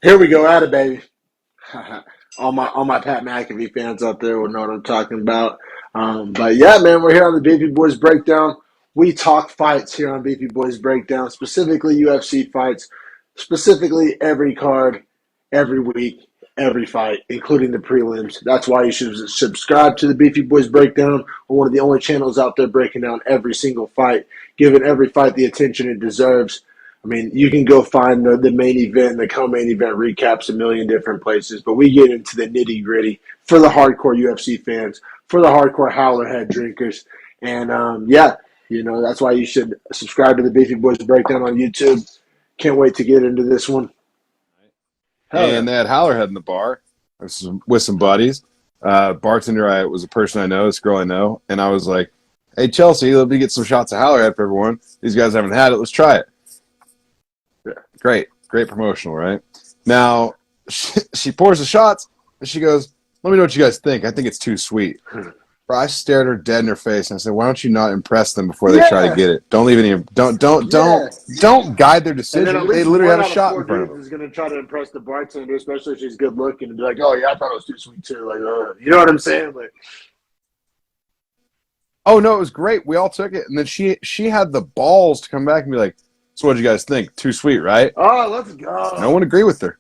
Here we go at it, baby. all my Pat McAfee fans out there will know what I'm talking about. But yeah, man, we're here on the Beefy Boys Breakdown. We talk fights here on Beefy Boys Breakdown, specifically UFC fights, specifically every card, every week, every fight, including the prelims. That's why you should subscribe to the Beefy Boys Breakdown. We're one of the only channels out there breaking down every single fight, giving every fight the attention it deserves. I mean, you can go find the main event, the co-main event recaps a million different places, but we get into the nitty-gritty for the hardcore UFC fans, for the hardcore Howlerhead drinkers. And, yeah, that's why you should subscribe to the Beefy Boys Breakdown on YouTube. Can't wait to get into this one. Hell yeah. And they had Howlerhead in the bar with some buddies. Bartender was a person I know, this girl I know, and I was like, "Hey Chelsea, let me get some shots of Howlerhead for everyone. These guys haven't had it. Let's try it." Yeah, great promotional, right? Now she pours the shots and she goes, "Let me know what you guys think. I think it's too sweet." Bro, I stared her dead in her face and I said, "Why don't you not impress them before they try to get it? Don't leave any. Don't guide their decision. They literally have a shot in front of them." Is going to try to impress the bartender, especially if she's good looking, and be like, "Oh yeah, I thought it was too sweet too." Like, you know what I'm saying? Like, oh no, it was great. We all took it, and then she had the balls to come back and be like, "So what did you guys think? Too sweet, right?" Oh, let's go. No one agreed with her.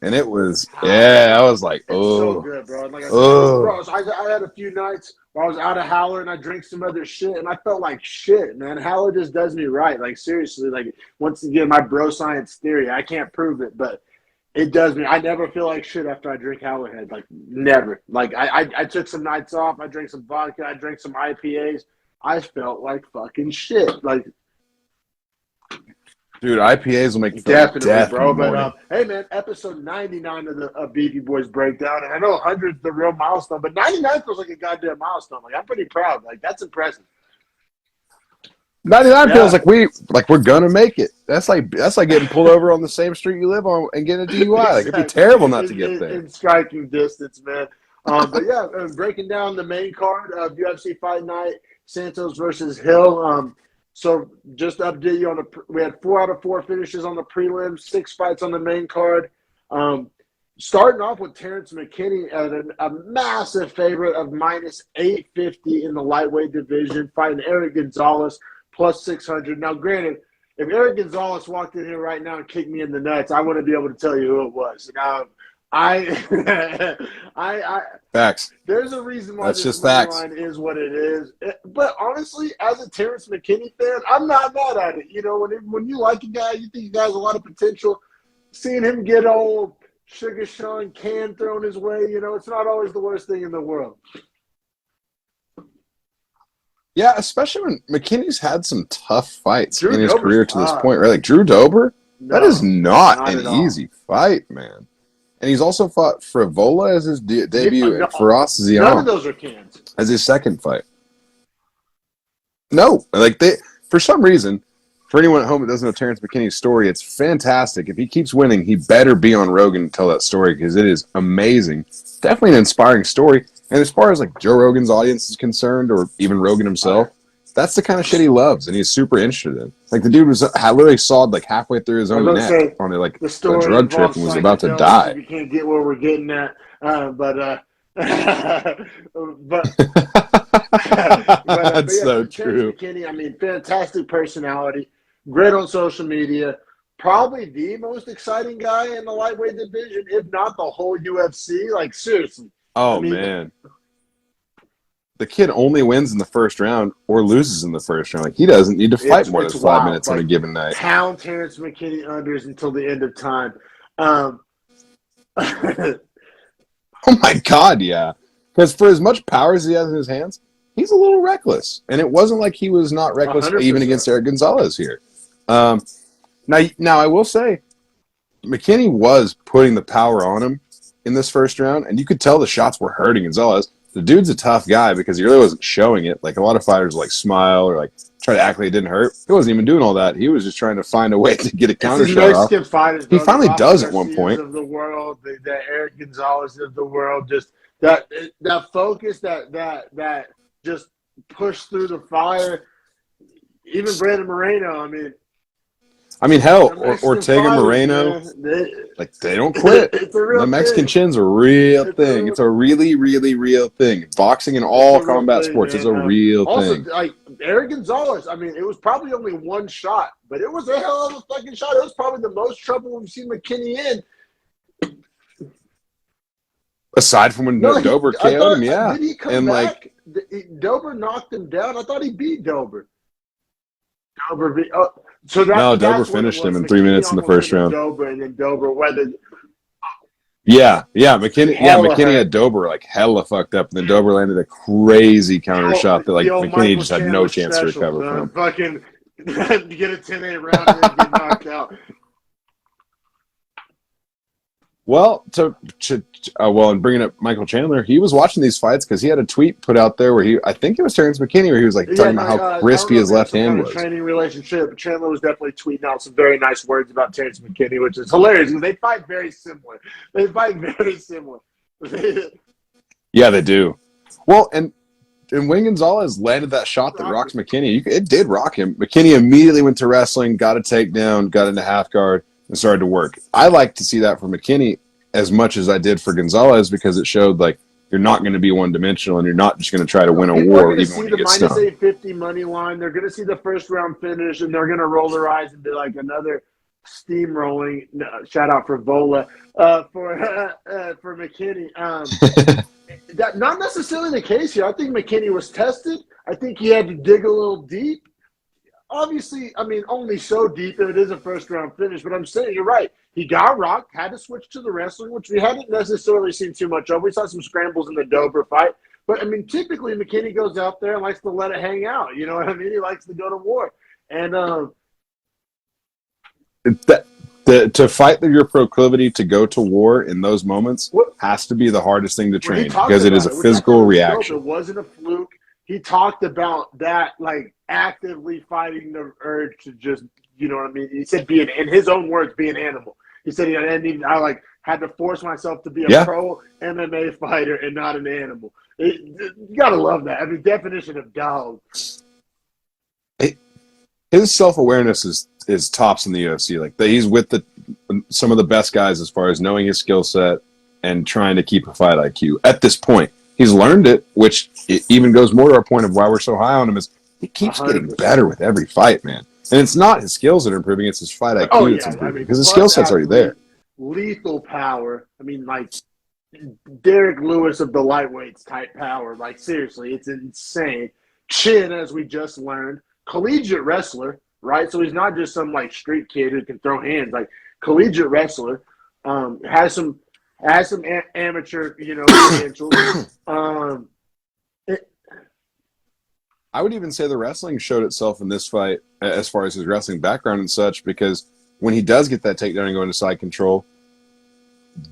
And it was, I was like, oh. It's so good, bro. Like I said, bro, so I had a few nights where I was out of Howler and I drank some other shit, and I felt like shit, man. Howler just does me right. Like, seriously, like, once again, my bro science theory, I can't prove it, but it does me. I never feel like shit after I drink Howlerhead. Like, never. Like, I took some nights off. I drank some vodka. I drank some IPAs. I felt like fucking shit. Like, dude, IPAs will make you feel death, bro. But hey, man, episode 99 of Beefy Boys Breakdown, and I know 100 is the real milestone, but 99 feels like a goddamn milestone. Like, I'm pretty proud. Like, that's impressive. 99 feels like we're gonna make it. That's like getting pulled over on the same street you live on and getting a DUI. Like, it'd be terrible not to get there. In striking distance, man. But yeah, breaking down the main card of UFC Fight Night Santos versus Hill. So just to update you on we had 4 out of 4 finishes on the prelims, 6 fights on the main card. Starting off with Terrence McKinney at a massive favorite of minus 850 in the lightweight division, fighting Eric Gonzalez plus 600. Now, granted, if Eric Gonzalez walked in here right now and kicked me in the nuts, I wouldn't be able to tell you who it was. Now, facts. There's a reason why that's this just facts. line is what it is. But honestly, as a Terrence McKinney fan, I'm not mad at it. You know, when you like a guy, you think he has a lot of potential. Seeing him get old, Sugar Sean can thrown his way, it's not always the worst thing in the world. Yeah, especially when McKinney's had some tough fights in his career to this point, right? Like Drew Dober, that is not an easy fight, man. And he's also fought Frivola as his debut, and Feroz Zion. None of those are cans. As his second fight. No, like for some reason, for anyone at home that doesn't know Terrence McKinney's story, it's fantastic. If he keeps winning, he better be on Rogan and tell that story because it is amazing. Definitely an inspiring story. And as far as like Joe Rogan's audience is concerned, or even Rogan himself, that's the kind of shit he loves and he's super interested in. Like the dude was literally sawed like halfway through his own neck on a drug trip and was about to die. You can't get where we're getting at, but that's so true. McKinney, I mean, fantastic personality, great on social media, probably the most exciting guy in the lightweight division, if not the whole UFC. Like, seriously. Oh, man. The kid only wins in the first round or loses in the first round. Like, he doesn't need to fight more than 5 minutes on a given night. Pound Terrence McKinney unders until the end of time. Oh, my God, yeah. Because for as much power as he has in his hands, he's a little reckless. And it wasn't like he was not reckless 100%. Even against Eric Gonzalez here. Now, I will say, McKinney was putting the power on him in this first round, and you could tell the shots were hurting Gonzalez. The dude's a tough guy because he really wasn't showing it. Like, a lot of fighters like smile or like try to act like it didn't hurt. He wasn't even doing all that. He was just trying to find a way to get a counter shot off. He finally does at one point. Of the world, the Eric Gonzalez of the world, just that focus, that just push through the fire. Even Brandon Moreno, I mean. I mean, hell, The Mexican Ortega fighters, Moreno, man, like they don't quit. it's a The real Mexican thing. chin's a real It's a thing. real It's a really, really real thing. Boxing and It's all a real combat thing, sports is a man. real Also, thing. like Eric Gonzalez, I mean, it was probably only one shot, but it was a hell of a fucking shot. It was probably the most trouble we've seen McKinney in. Aside from when No, Dober I KO'd thought, him, yeah. did he come And like, back? Dober knocked him down. I thought he beat Dober. So no, Dober that's what it finished him was. in 3 McKinney minutes in the almost first finished round. Dober, and then Dober weathered McKinney hella had Dober like hella fucked up, and then Dober landed a crazy counter shot that the like old McKinney Michael just had no Chandler chance to special, recover son. from. Fucking get a 10-8 round and then get knocked out. Well, and bringing up Michael Chandler, he was watching these fights because he had a tweet put out there where I think it was Terrence McKinney, where he was like talking about how I crispy don't know his if they have left some hand kind of was. training relationship. Chandler was definitely tweeting out some very nice words about Terrence McKinney, which is hilarious because they fight very similar. Yeah, they do. Well, and when Gonzalez landed that shot that rocks McKinney, it did rock him. McKinney immediately went to wrestling, got a takedown, got into half guard, and started to work. I like to see that for McKinney as much as I did for Gonzalez because it showed like you're not going to be one-dimensional and you're not just going to try to win a war even when you get People are going to see the minus stunned. 850 money line. They're going to see the first round finish, and they're going to roll their eyes and be like another steamrolling. Shout out for Vola for McKinney. That not necessarily the case here. I think McKinney was tested. I think he had to dig a little deep. Obviously, I mean, only so deep if it is a first-round finish. But I'm saying you're right. He got rocked, had to switch to the wrestling, which we hadn't necessarily seen too much of. We saw some scrambles in the Dober fight. But, I mean, typically McKinney goes out there and likes to let it hang out. You know what I mean? He likes to go to war. And to fight your proclivity to go to war in those moments has to be the hardest thing to train because it is a physical reaction. It wasn't a fluke. He talked about that, like actively fighting the urge to just, you know what I mean? He said, being, in his own words, be an animal. He said, I had to force myself to be a pro MMA fighter and not an animal. You got to love that. I mean, definition of dog. His self-awareness is tops in the UFC. Like he's with some of the best guys as far as knowing his skill set and trying to keep a fight IQ. At this point, he's learned it, which it even goes more to our point of why we're so high on him is he keeps 100%. Getting better with every fight, man. And it's not his skills that are improving; it's his fight IQ that's improving because his skill set's already there. Lethal power. I mean, like Derek Lewis of the lightweights type power. Like seriously, it's insane. Chin, as we just learned. Collegiate wrestler, right? So he's not just some like street kid who can throw hands. Like collegiate wrestler, has some amateur, potential. I would even say the wrestling showed itself in this fight as far as his wrestling background and such, because when he does get that takedown and go into side control,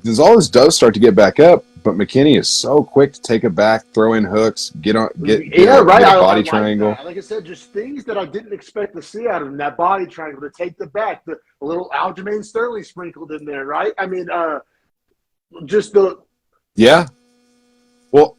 Gonzalez does start to get back up, but McKinney is so quick to take it back, throw in hooks, get a body triangle. Like I said, just things that I didn't expect to see out of him. That body triangle to take the back, a little Aljamain Sterling sprinkled in there, right? I mean, just the Well,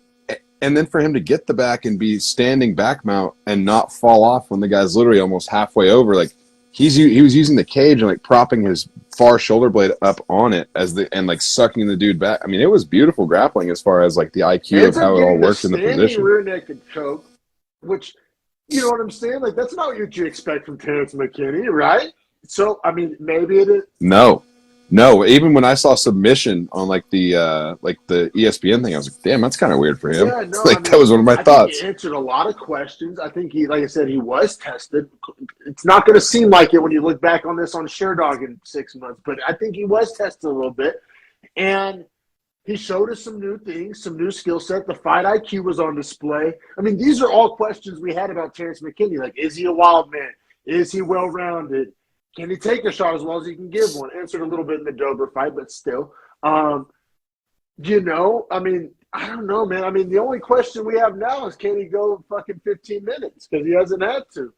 and then for him to get the back and be standing back mount and not fall off when the guy's literally almost halfway over, like he was using the cage and like propping his far shoulder blade up on it and like sucking the dude back. I mean, it was beautiful grappling as far as like the IQ of how it all worked in the position. Rear naked choke, which, you know what I'm saying? Like that's not what you expect from Terrence McKinney, right? So I mean, maybe it is. No, even when I saw submission on like the ESPN thing, I was like, damn, that's kind of weird for him. Yeah, no, that was one of my thoughts. He answered a lot of questions. I think like I said, he was tested. It's not going to seem like it when you look back on this on ShareDog in 6 months, but I think he was tested a little bit. And he showed us some new things, some new skill set. The fight IQ was on display. I mean, these are all questions we had about Terrence McKinney. Like, is he a wild man? Is he well-rounded? Can he take a shot as well as he can give one? Answered a little bit in the Dober fight, but still. I mean, I don't know, man. I mean, the only question we have now is can he go fucking 15 minutes? Because he hasn't had to.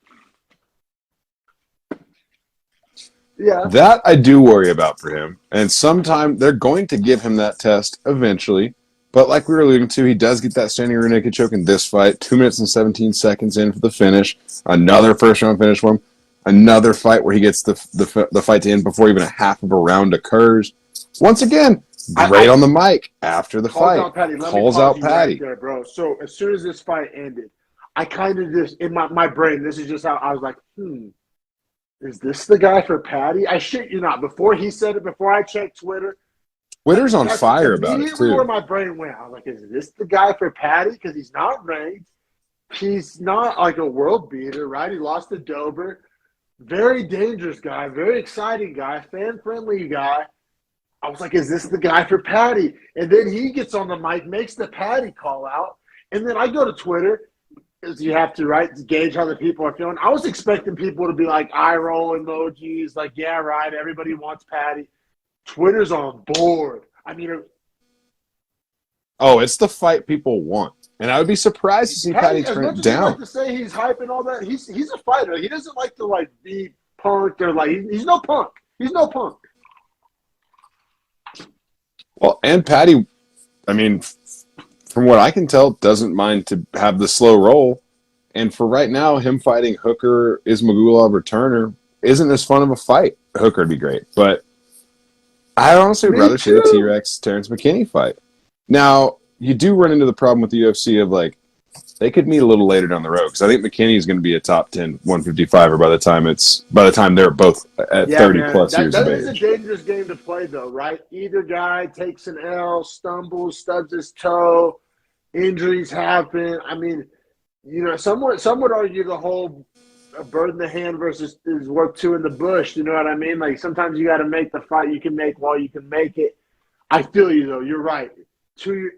Yeah. That I do worry about for him. And sometime they're going to give him that test eventually. But like we were alluding to, he does get that standing rear naked choke in this fight. 2 minutes and 17 seconds in for the finish. Another first round finish for him. Another fight where he gets the fight to end before even a half of a round occurs. Once again, great on the mic after the fight. Out Patty. Calls out Patty. Right there, bro. So as soon as this fight ended, I kind of just, in my brain, this is just how I was like, is this the guy for Patty? I shit you not. Before he said it, before I checked Twitter, Twitter's on fire about it, too. Immediately where my brain went, I was like, is this the guy for Patty? Because he's not ranked. He's not like a world beater, right? He lost to Dober. Very dangerous guy, very exciting guy, fan-friendly guy. I was like, is this the guy for Patty? And then he gets on the mic, makes the Patty call out. And then I go to Twitter, because you have to, right, to gauge how the people are feeling. I was expecting people to be like eye roll emojis, like, yeah, right, everybody wants Patty. Twitter's on board. I mean, it's the fight people want. And I would be surprised to see Patty turn it down. Like to say he's hype and all that. He's a fighter. He doesn't like to like be punked or like he's no punk. He's no punk. Well, and Patty, I mean, from what I can tell, doesn't mind to have the slow roll. And for right now, him fighting Hooker, Ismagulov, or Turner isn't as fun of a fight. Hooker would be great, but I'd honestly rather see the T-Rex Terrence McKinney fight. Now, you do run into the problem with the UFC of like they could meet a little later down the road because I think McKinney is going to be a top 10 155er by the time they're both at 30 plus years of age. That is a dangerous game to play though, right? Either guy takes an L, stumbles, stubs his toe, injuries happen. I mean, you know, some would argue the whole a bird in the hand versus is worth two in the bush. You know what I mean? Like sometimes you got to make the fight you can make while you can make it. I feel you though. You're right.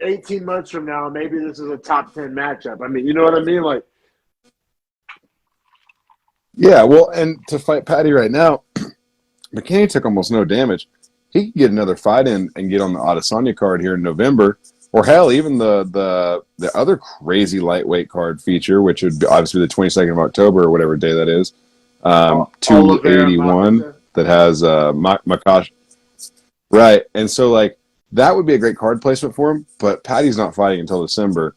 18 months from now, maybe this is a top 10 matchup. I mean, you know what I mean? Like, yeah, well, and to fight Patty right now, McKinney took almost no damage. He could get another fight in and get on the Adesanya card here in November, or hell, even the other crazy lightweight card feature, which would be obviously the 22nd of October or whatever day that is, 281 that has Makash. Right, and so like, that would be a great card placement for him, but Patty's not fighting until December,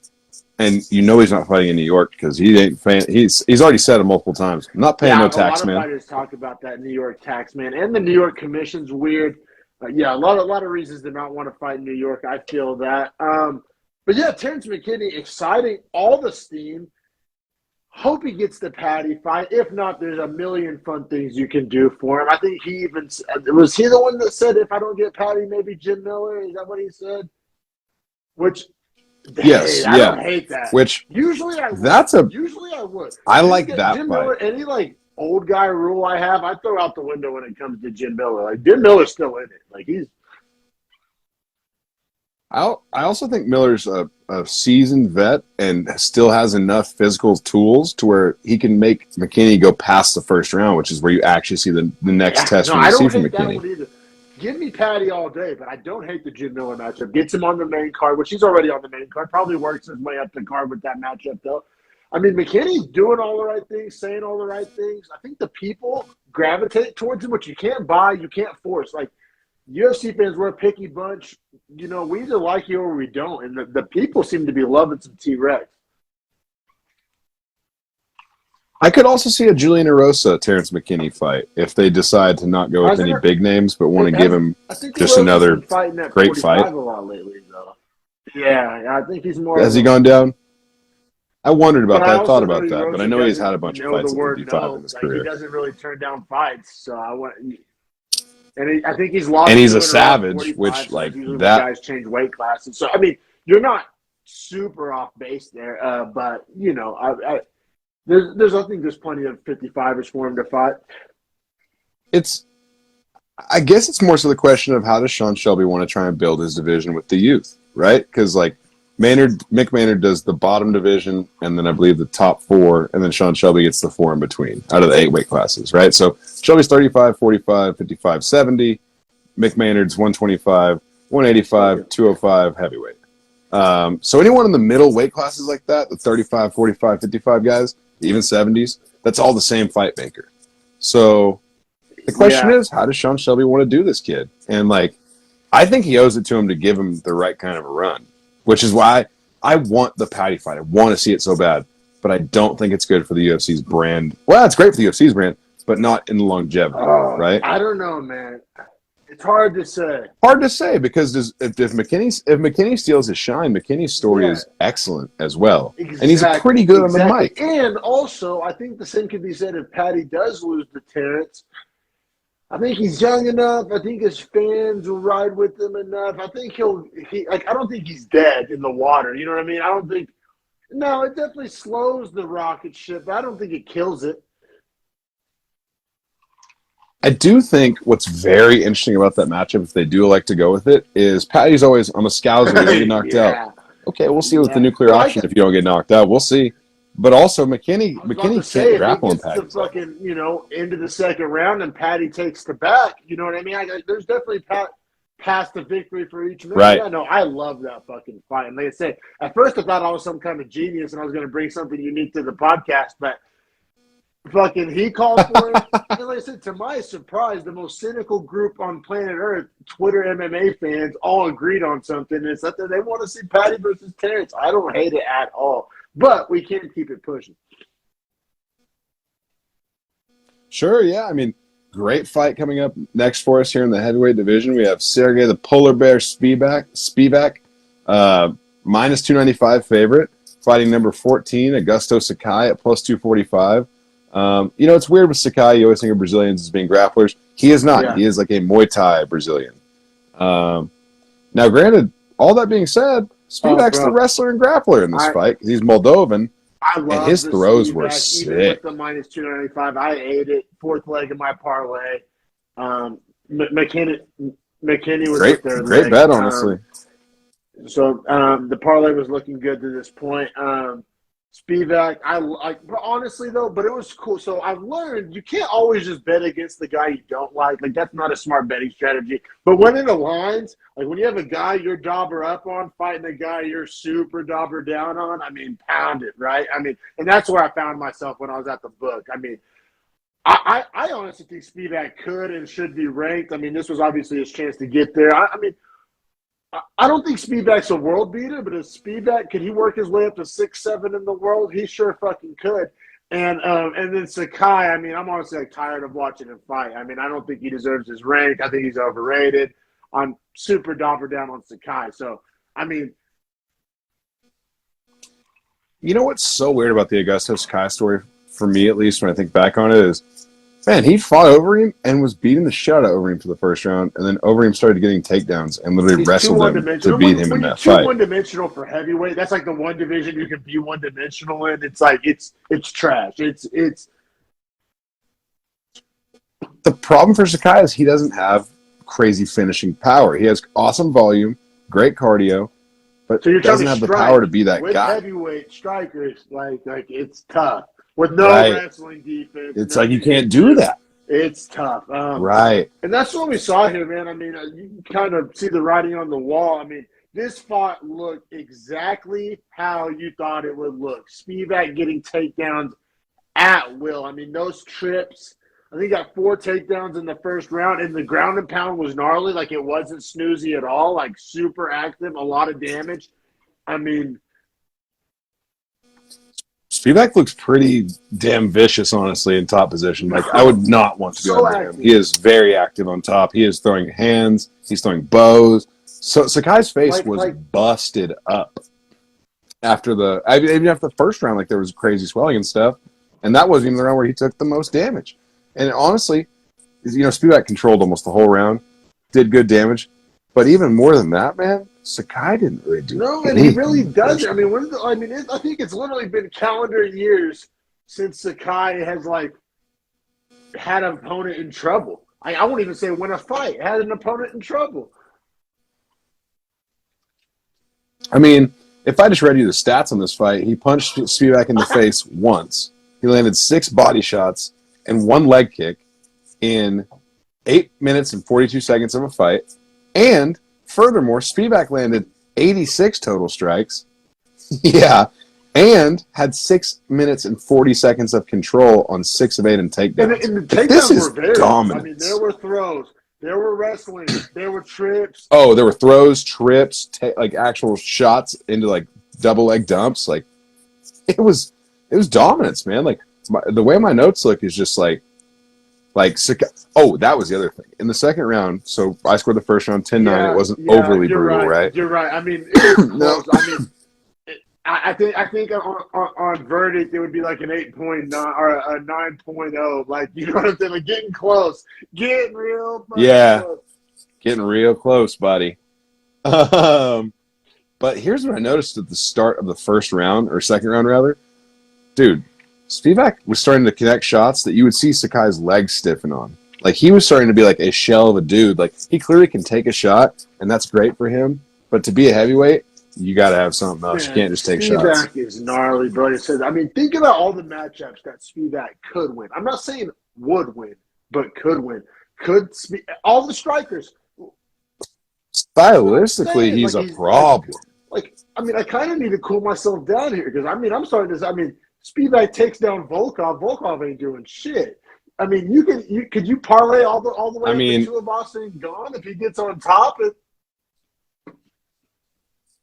and you know he's not fighting in New York because he ain't he's already said it multiple times. I'm not paying no tax, man. A lot of fighters talk about that New York tax, man, and the New York Commission's weird. Yeah, a lot of reasons to not want to fight in New York. I feel that. But yeah, Terrence McKinney, exciting, all the steam. Hope he gets the Patty fight. If not, there's a million fun things you can do for him. I think he even – was he the one that said if I don't get Patty, maybe Jim Miller? Is that what he said? Which – yes, I don't hate that. Which – usually I would. Usually I would. I like that Jim fight. Miller, any like old guy rule I have, I throw out the window when it comes to Jim Miller. Like Jim Miller's still in it. Like he's – I also think Miller's a seasoned vet and still has enough physical tools to where he can make McKinney go past the first round, which is where you actually see the next test from McKinney. Give me Patty all day, but I don't hate the Jim Miller matchup. Gets him on the main card, which he's already on the main card. Probably works his way up the card with that matchup, though. I mean, McKinney's doing all the right things, saying all the right things. I think the people gravitate towards him, which you can't buy, you can't force. Like, UFC fans, we're a picky bunch. You know, we either like you or we don't. And the people seem to be loving some T-Rex. I could also see a Julian Erosa Terrence McKinney fight if they decide to not go with any big names, but want to give him just another great fight. A lot lately, though. Yeah, I think he's more. Has he gone down? I wondered about that. I thought about that, but I know he's had a bunch of fights at 55 in his career. He doesn't really turn down fights, so I want. And I think he's lost. And he's a savage, which like that. Guys change weight classes, so I mean, you're not super off base there, but you know, there's I think there's plenty of 55ers for him to fight. I guess it's more so the question of how does Sean Shelby want to try and build his division with the youth, right? Because like Mick Maynard does the bottom division, and then I believe the top 4, and then Sean Shelby gets the 4 in between out of the 8 weight classes, right? So Shelby's 35, 45, 55, 70. Mick Maynard's 125, 185, 205 heavyweight. So anyone in the middle weight classes like that, the 35, 45, 55 guys, even 70s, that's all the same fight maker. So the question is, how does Sean Shelby want to do this kid? And like, I think he owes it to him to give him the right kind of a run. Which is why I want the Patty fight. I want to see it so bad. But I don't think it's good for the UFC's brand. Well, it's great for the UFC's brand. but not in longevity, right? I don't know, man. It's hard to say. Hard to say because if McKinney steals his shine, McKinney's story Yeah, is excellent as well, and he's exactly, pretty good on the exactly. mic. And also, I think the same could be said if Patty does lose to Terrence. I think he's young enough. I think his fans will ride with him enough. I think I don't think he's dead in the water. You know what I mean? I don't think. No, it definitely slows the rocket ship, but I don't think it kills it. I do think what's very interesting about that matchup, if they do elect to go with it, is Patty's always, I'm a scouser, you don't get knocked out. Okay, we'll see with the nuclear option if you don't get knocked out. We'll see. But also, McKinney can't grapple on Patty's level. Fucking, into the second round and Patty takes the back. You know what I mean? There's definitely past the victory for each man. Right. Yeah, no, I love that fucking fight. And like I said, at first I thought I was some kind of genius and I was going to bring something unique to the podcast, but fucking he called for it. And like I said, to my surprise, the most cynical group on planet Earth, Twitter MMA fans, all agreed on something. It's that they want to see Patty versus Terrence. I don't hate it at all. But we can't keep it pushing. Sure, yeah. I mean, great fight coming up next for us here in the heavyweight division. We have Sergey the Polar Bear Spivak, minus 295 favorite, fighting number 14, Augusto Sakai at plus 245. It's weird with Sakai. You always think of Brazilians as being grapplers. He is not. Yeah. He is like a Muay Thai Brazilian. Now, granted, all that being said, Spivak's the wrestler and grappler in this fight because he's Moldovan, and his throws were sick. Even with the minus 295, I ate it. Fourth leg of my parlay. McKinney was great bet, honestly. So the parlay was looking good to this point. Spivak, but honestly though, but it was cool. So I've learned you can't always just bet against the guy you don't like. Like that's not a smart betting strategy. But when it aligns, like when you have a guy you're dauber up on fighting a guy you're super dauber down on, I mean, pound it, right? I mean, and that's where I found myself when I was at the book. I mean, I honestly think Spivak could and should be ranked. I mean, this was obviously his chance to get there. I don't think Spivak's a world beater, but if Spivak, could he work his way up to 6'7" in the world? He sure fucking could. And then Sakai, I mean, I'm honestly tired of watching him fight. I mean, I don't think he deserves his rank. I think he's overrated. I'm super dauber down on Sakai. So, I mean. You know what's so weird about the Augusto Sakai story, for me at least, when I think back on it, is man, he fought Overeem and was beating the shit out of Overeem for the first round, and then Overeem started getting takedowns and literally wrestled him to beat him in that fight. Too one-dimensional for heavyweight. That's like the one division you can be one-dimensional in. It's like it's trash. It's the problem for Sakai is he doesn't have crazy finishing power. He has awesome volume, great cardio, but so doesn't have the power to be that with guy. Heavyweight strikers, like it's tough. With no wrestling defense. It's like you can't do that. It's tough. Right. And that's what we saw here, man. I mean, you can kind of see the writing on the wall. I mean, this fight looked exactly how you thought it would look. Spivak getting takedowns at will. I mean, those trips, I think he got 4 takedowns in the first round, and the ground and pound was gnarly. Like, it wasn't snoozy at all. Like, super active, a lot of damage. I mean, Spivak looks pretty damn vicious, honestly, in top position. Like, I would not want to go under him. He is very active on top. He is throwing hands. He's throwing bows. So Sakai's face was busted up even after the first round. Like, there was crazy swelling and stuff. And that wasn't even the round where he took the most damage. And honestly, Spivak controlled almost the whole round, did good damage. But even more than that, man, Sakai didn't really do anything. No, and he really doesn't. I think it's literally been calendar years since Sakai has, had an opponent in trouble. I won't even say win a fight. Had an opponent in trouble. I mean, if I just read you the stats on this fight, he punched Spivak in the face once. He landed 6 body shots and 1 leg kick in 8 minutes and 42 seconds of a fight. And furthermore, Spivak landed 86 total strikes. Yeah. And had 6 minutes and 40 seconds of control on 6 of 8 in takedowns. And the takedowns were very dominance. I mean, there were throws. There were wrestling. There were trips. Oh, there were throws, trips, actual shots into double leg dumps. It was dominance, man. The way my notes look is just Like, oh, that was the other thing. In the second round, so I scored the first round 10-9. Yeah, It wasn't yeah, overly you're brutal, right. right? You're right. I mean, it was No. close. I mean, I think on verdict it would be like an 8.9 or a 9.0. Like, you know what I'm saying? Like, getting close, getting real fucking Yeah, close. getting real close, buddy. But here's what I noticed at the start of the first round, or second round rather. Dude, Spivak was starting to connect shots that you would see Sakai's legs stiffen on. Like, he was starting to be like a shell of a dude. Like, he clearly can take a shot, and that's great for him. But to be a heavyweight, you got to have something else. You Man, can't just take shots. Spivak is gnarly, bro. It says, I mean, think about all the matchups that Spivak could win. I'm not saying would win, but could win. All the strikers. Stylistically, he's a problem. I mean, I kind of need to cool myself down here because, I mean, I'm starting to. I mean, Spivak takes down Volkov. Volkov ain't doing shit. I mean, could you parlay all the way up to Boston gone if he gets on top?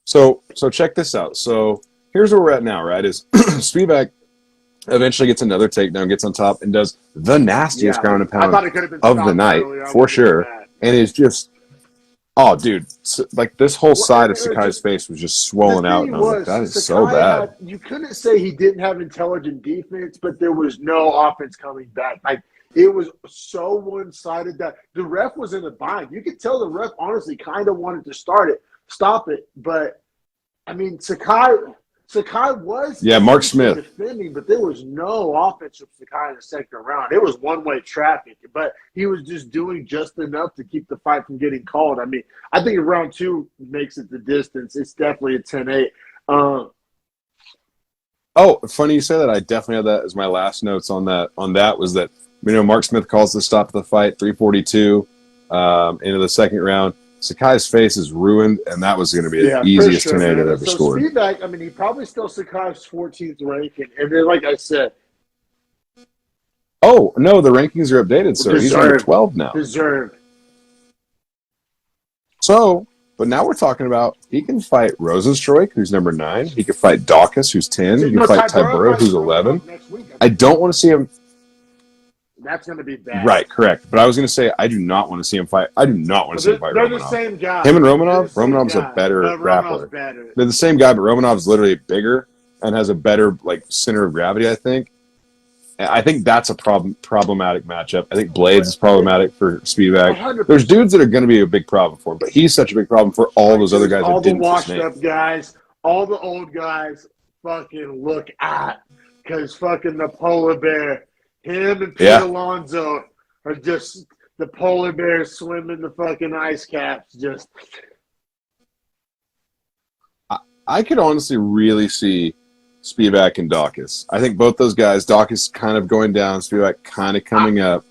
So check this out. So here's where we're at now, right? Is Spivak eventually gets another takedown, gets on top, and does the nastiest ground and pound of the night for sure, and is just. Oh, dude! Like, this whole side of Sakai's face was just swollen out, and I was like, "That is so bad." You couldn't say he didn't have intelligent defense, but there was no offense coming back. Like, it was so one-sided that the ref was in a bind. You could tell the ref honestly kind of wanted to stop it, but I mean, Sakai was Mark Smith defending, but there was no offense from Sakai in the second round. It was one-way traffic, but he was just doing just enough to keep the fight from getting called. I mean, I think if round two makes it the distance, it's definitely a 10-8. Oh, funny you say that. I definitely had that as my last notes on that. Was that, Mark Smith calls the stop of the fight, 3:42 into the second round. Sakai's face is ruined, and that was going to be the easiest 10-8 I've ever scored. Spivak, I mean, he probably still Sakai's 14th ranking, and then, like I said. Oh, no, the rankings are updated, so he's number 12 now. Deserved. So, but now we're talking about he can fight Rosenstruik, who's number 9. He can fight Dawkins, who's 10. He can fight Tybura, who's 11. I don't want to see him. That's going to be bad. Right, correct. But I was going to say, I do not want to see him fight. I do not want to see him fight Romanov. They're the same guy. Him and Romanov's a better grappler. They're the same guy, but Romanov's literally bigger and has a better center of gravity, I think. And I think that's a problematic matchup. I think Blades is problematic for Spivak. 100%. There's dudes that are going to be a big problem for him, but he's such a big problem for all those other guys that didn't all the washed-up guys, all the old guys fucking look at because fucking the polar bear. Him and Pete Alonso are just the polar bears swimming the fucking ice caps. Just, I could honestly really see Spivak and Dawkins. I think both those guys, Dawkins kind of going down, Spivak kind of coming up,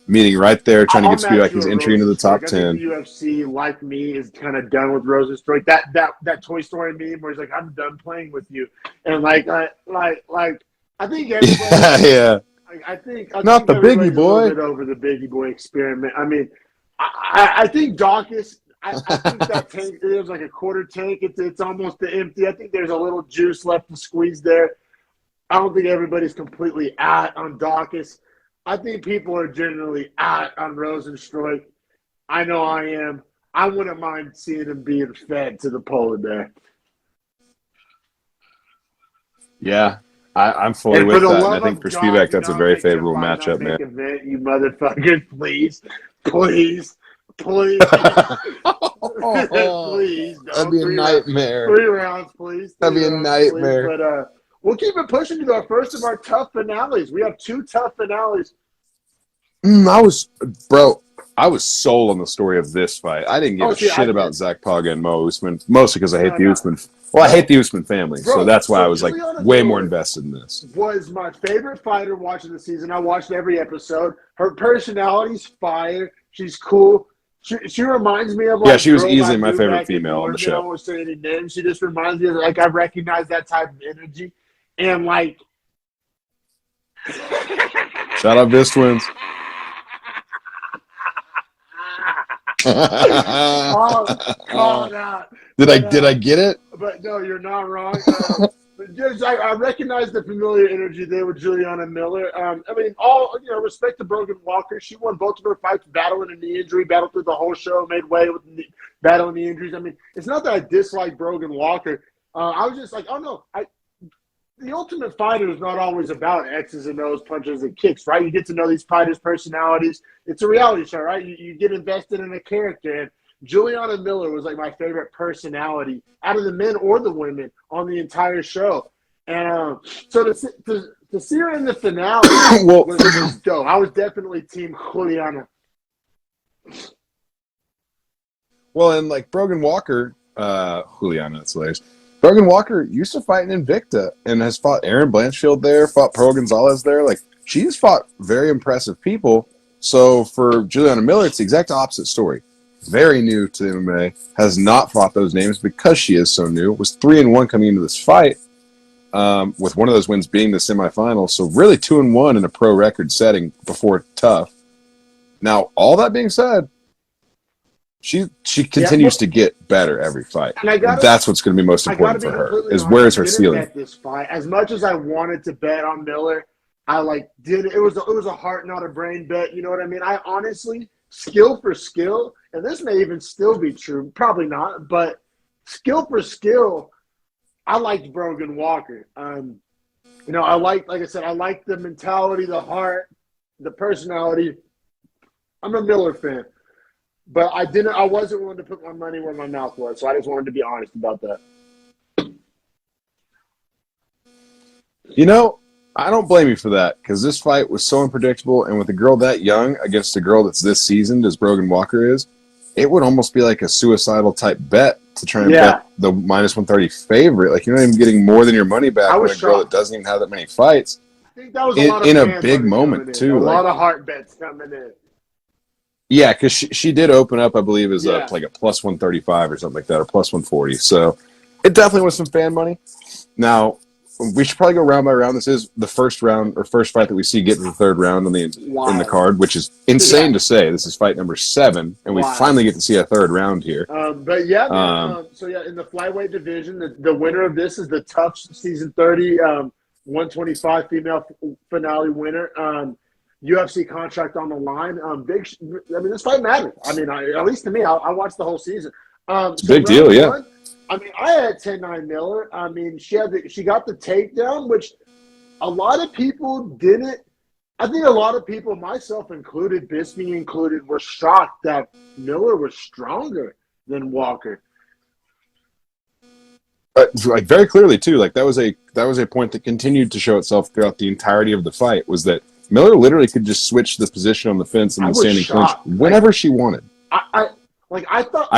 meeting right there, trying to get Spivak his entry into the top 10. I think the UFC, like me, is kind of done with Rosenstruik. That Toy Story meme where he's like, "I'm done playing with you," and I think everybody. I think not the Biggie Boy. Over the Biggie Boy experiment. I mean, I think Dawkins. I think that tank. There's like a quarter tank. It's almost empty. I think there's a little juice left to squeeze there. I don't think everybody's completely out on Dawkins. I think people are generally out on Rosenstruik. I know I am. I wouldn't mind seeing him being fed to the polar bear. Yeah. I'm fully with that, and I think for Spivak, that's a very favorable matchup, man. You motherfuckers, please. Please, please. That'd be a nightmare. 3 rounds, please. That'd be a nightmare. Please. But we'll keep it pushing to our first of our tough finales. We have 2 tough finales. I was sold on the story of this fight. I didn't give a shit about Zach Paga and Mo Usman, mostly because I hate the Usman. Well, I hate the Usman family, so that's why I was way more invested in this. Was my favorite fighter watching the season. I watched every episode. Her personality's fire. She's cool. She reminds me of she was easily my favorite female on the show. I don't want to say any names. She just reminds me of I recognize that type of energy, and shout out Biz Twins. Called out. Did I get it? But no, you're not wrong. Just, I recognize the familiar energy there with Juliana Miller. I mean, all respect to Brogan Walker. She won both of her fights, battling a knee injury, battled through the whole show, made way with battling the injuries. I mean, it's not that I dislike Brogan Walker. I was just like, oh no, the Ultimate Fighter is not always about X's and O's, punches and kicks, right? You get to know these fighters' personalities. It's a reality show, right? You get invested in a character. And Juliana Miller was like my favorite personality out of the men or the women on the entire show. And so to see her in the finale was dope. I was definitely team Juliana. Well, and like Brogan Walker, Juliana, that's hilarious. Brogan Walker used to fight in Invicta and has fought Aaron Blanchfield there, fought Pearl Gonzalez there. Like, she's fought very impressive people. So for Juliana Miller, it's the exact opposite story. Very new to MMA, has not fought those names because she is so new. Was 3-1 coming into this fight, with one of those wins being the semifinals. So really 2-1 in a pro record setting before TUF. Now, all that being said, she continues to get better every fight. And that's what's going to be most important for her, is where is her ceiling. Bet this fight. As much as I wanted to bet on Miller, I did. It was a heart, not a brain bet. You know what I mean? I honestly, skill for skill, and this may even still be true, probably not, but skill for skill, I liked Brogan Walker. I like I said, I like the mentality, the heart, the personality. I'm a Miller fan. But I wasn't willing to put my money where my mouth was, so I just wanted to be honest about that. I don't blame you for that, because this fight was so unpredictable, and with a girl that young against a girl that's this seasoned as Brogan Walker is, it would almost be like a suicidal type bet to try and bet the -130 favorite. Like, you're not even getting more than your money back with a girl that doesn't even have that many fights. I think that was a lot of in a big moment, too. A lot of heart bets coming in. Yeah, because she did open up, I believe, as like a +135 or something like that, or +140. So it definitely was some fan money. Now, we should probably go round by round. This is the first round or first fight that we see get to the third round in the card, which is insane to say. This is fight number 7, and we finally get to see a third round here. So in the flyweight division, the winner of this is the TUF Season 30 125 female finale winner. UFC contract on the line. This fight mattered. I mean, at least to me, I watched the whole season. Big deal, yeah. I mean, I had 10-9 Miller. I mean, she got the takedown, which a lot of people didn't. I think a lot of people, myself included, Bisping included, were shocked that Miller was stronger than Walker. Like, very clearly too. Like, that was a point that continued to show itself throughout the entirety of the fight, was that Miller literally could just switch the position on the fence and the standing clinch whenever she wanted. I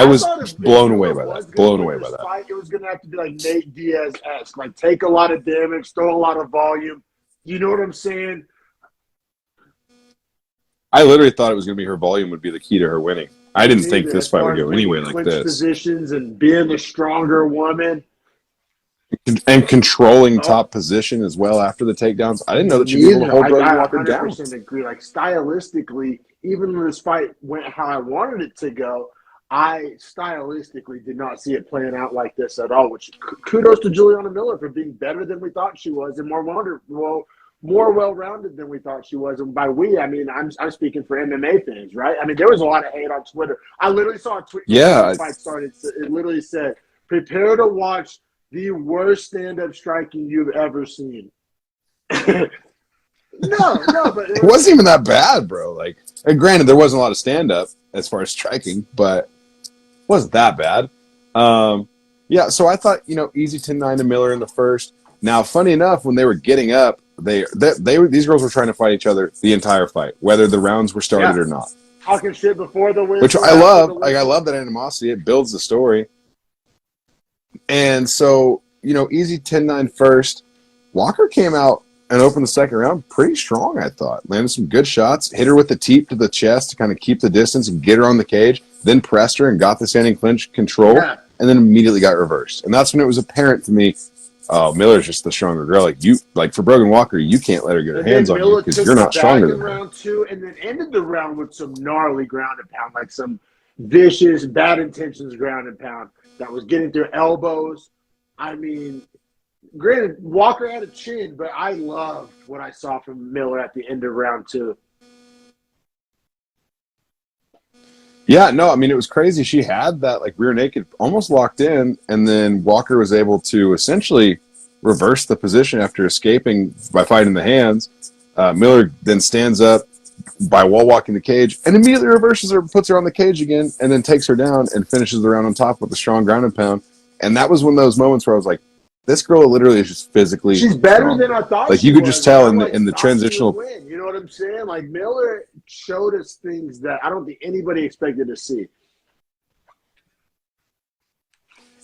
was blown away by that. Blown away by that. Fight, it was going to have to be like Nate Diaz-esque, like take a lot of damage, throw a lot of volume. You know what I'm saying? I literally thought it was going to be her volume would be the key to her winning. I didn't think this fight would go anyway like this. Positions and being the stronger woman. And controlling top position as well after the takedowns. I didn't know that she'd be able to hold Brogan Walker down. I 100% agree. Like, stylistically, even when this fight went how I wanted it to go, I stylistically did not see it playing out like this at all, which kudos to Juliana Miller for being better than we thought she was and more well-rounded than we thought she was. And by we, I mean, I'm speaking for MMA fans, right? I mean, there was a lot of hate on Twitter. I literally saw a tweet. Yeah. The fight started. It literally said, prepare to watch the worst stand-up striking you've ever seen. No, but it wasn't even that bad, bro. Like, and granted, there wasn't a lot of stand-up as far as striking, but it wasn't that bad. So I thought, easy 10-9 to Miller in the first. Now, funny enough, when they were getting up, these girls were trying to fight each other the entire fight, whether the rounds were started or not. Talking shit before the win, which I love. Like, I love that animosity. It builds the story. And so, easy 10-9 first. Walker came out and opened the second round pretty strong, I thought. Landed some good shots, hit her with the teep to the chest to kind of keep the distance and get her on the cage, then pressed her and got the standing clinch control, and then immediately got reversed. And that's when it was apparent to me, oh, Miller's just the stronger girl. Like for Brogan Walker, you can't let her get her hands on you because you're not stronger than her. Round 2, and then ended the round with some gnarly ground and pound, like some vicious, bad intentions ground and pound that was getting through elbows. I mean, Granted, Walker had a chin, but I loved what I saw from Miller at the end of round 2. Yeah, no, I mean, it was crazy. She had that like rear naked almost locked in, and then Walker was able to essentially reverse the position after escaping by fighting the hands. Miller then stands up by wall walking the cage and immediately reverses her, puts her on the cage again, and then takes her down and finishes the round on top with a strong ground and pound. And that was one of those moments where I was like, this girl literally is just physically She's better strong. than I thought Like she you could was. just tell And in the thought she would transitional. win. You know what I'm saying? Like Miller showed us things that I don't think anybody expected to see.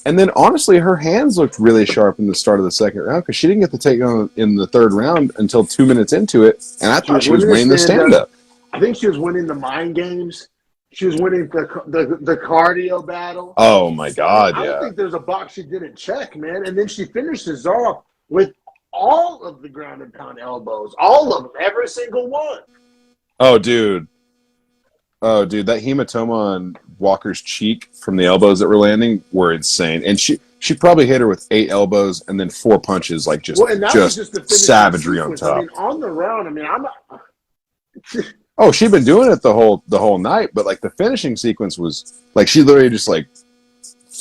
And then honestly, her hands looked really sharp in the start of the second round because she didn't get the takedown in the third round until 2 minutes into it, and I thought she was winning the stand-up. I think she was winning the mind games. She was winning the cardio battle. Oh my God! I don't think there's a box she didn't check, man. And then she finishes off with all of the ground and pound elbows, all of them, every single one. Oh, dude, that hematoma on Walker's cheek from the elbows that were landing were insane. And she probably hit her with 8 elbows and then 4 punches, like just the savagery on sequence. top. I mean, on the round, I mean, Oh, she'd been doing it the whole night, but like the finishing sequence was like she literally just like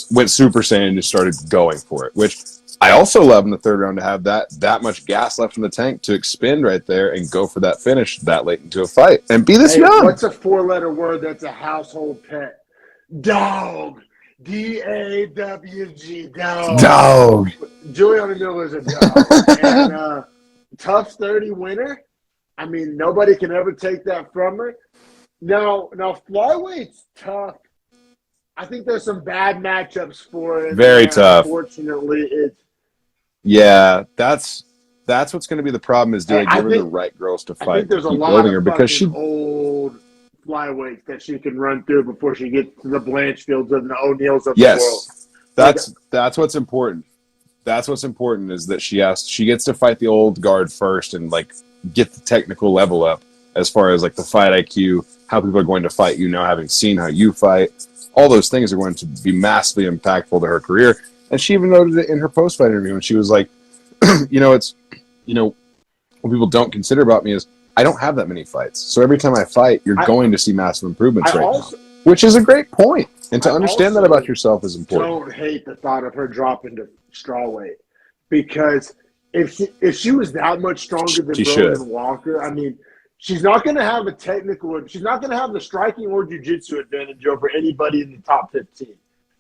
went Super Saiyan and just started going for it, which I also love in the third round to have that much gas left in the tank to expend right there and go for that finish that late into a fight and be this young. What's a 4-letter word that's a household pet? Dog. D-A-W-G. Dog. Dog. Juliana Miller's a dog. And tough 30 winner. I mean, nobody can ever take that from her. Now flyweight's tough. I think there's some bad matchups for it. Very tough. Unfortunately, that's what's going to be the problem is give her the right girls to fight. I think there's a lot of because old flyweights that she can run through before she gets to the Blanchfields and the O'Neills of the world. That's what's important. That's what's important is that she gets to fight the old guard first and like get the technical level up as far as like the fight IQ, how people are going to fight you now, having seen how you fight. All those things are going to be massively impactful to her career. And she even noted it in her post-fight interview. And she was like, what people don't consider about me is I don't have that many fights. So every time I fight, you're going to see massive improvements now. Which is a great point. And to understand that about yourself is important. I don't hate the thought of her dropping to strawweight. Because if she was that much stronger than Roman Walker, I mean, she's not going to have she's not going to have the striking or jiu-jitsu advantage over anybody in the top 15.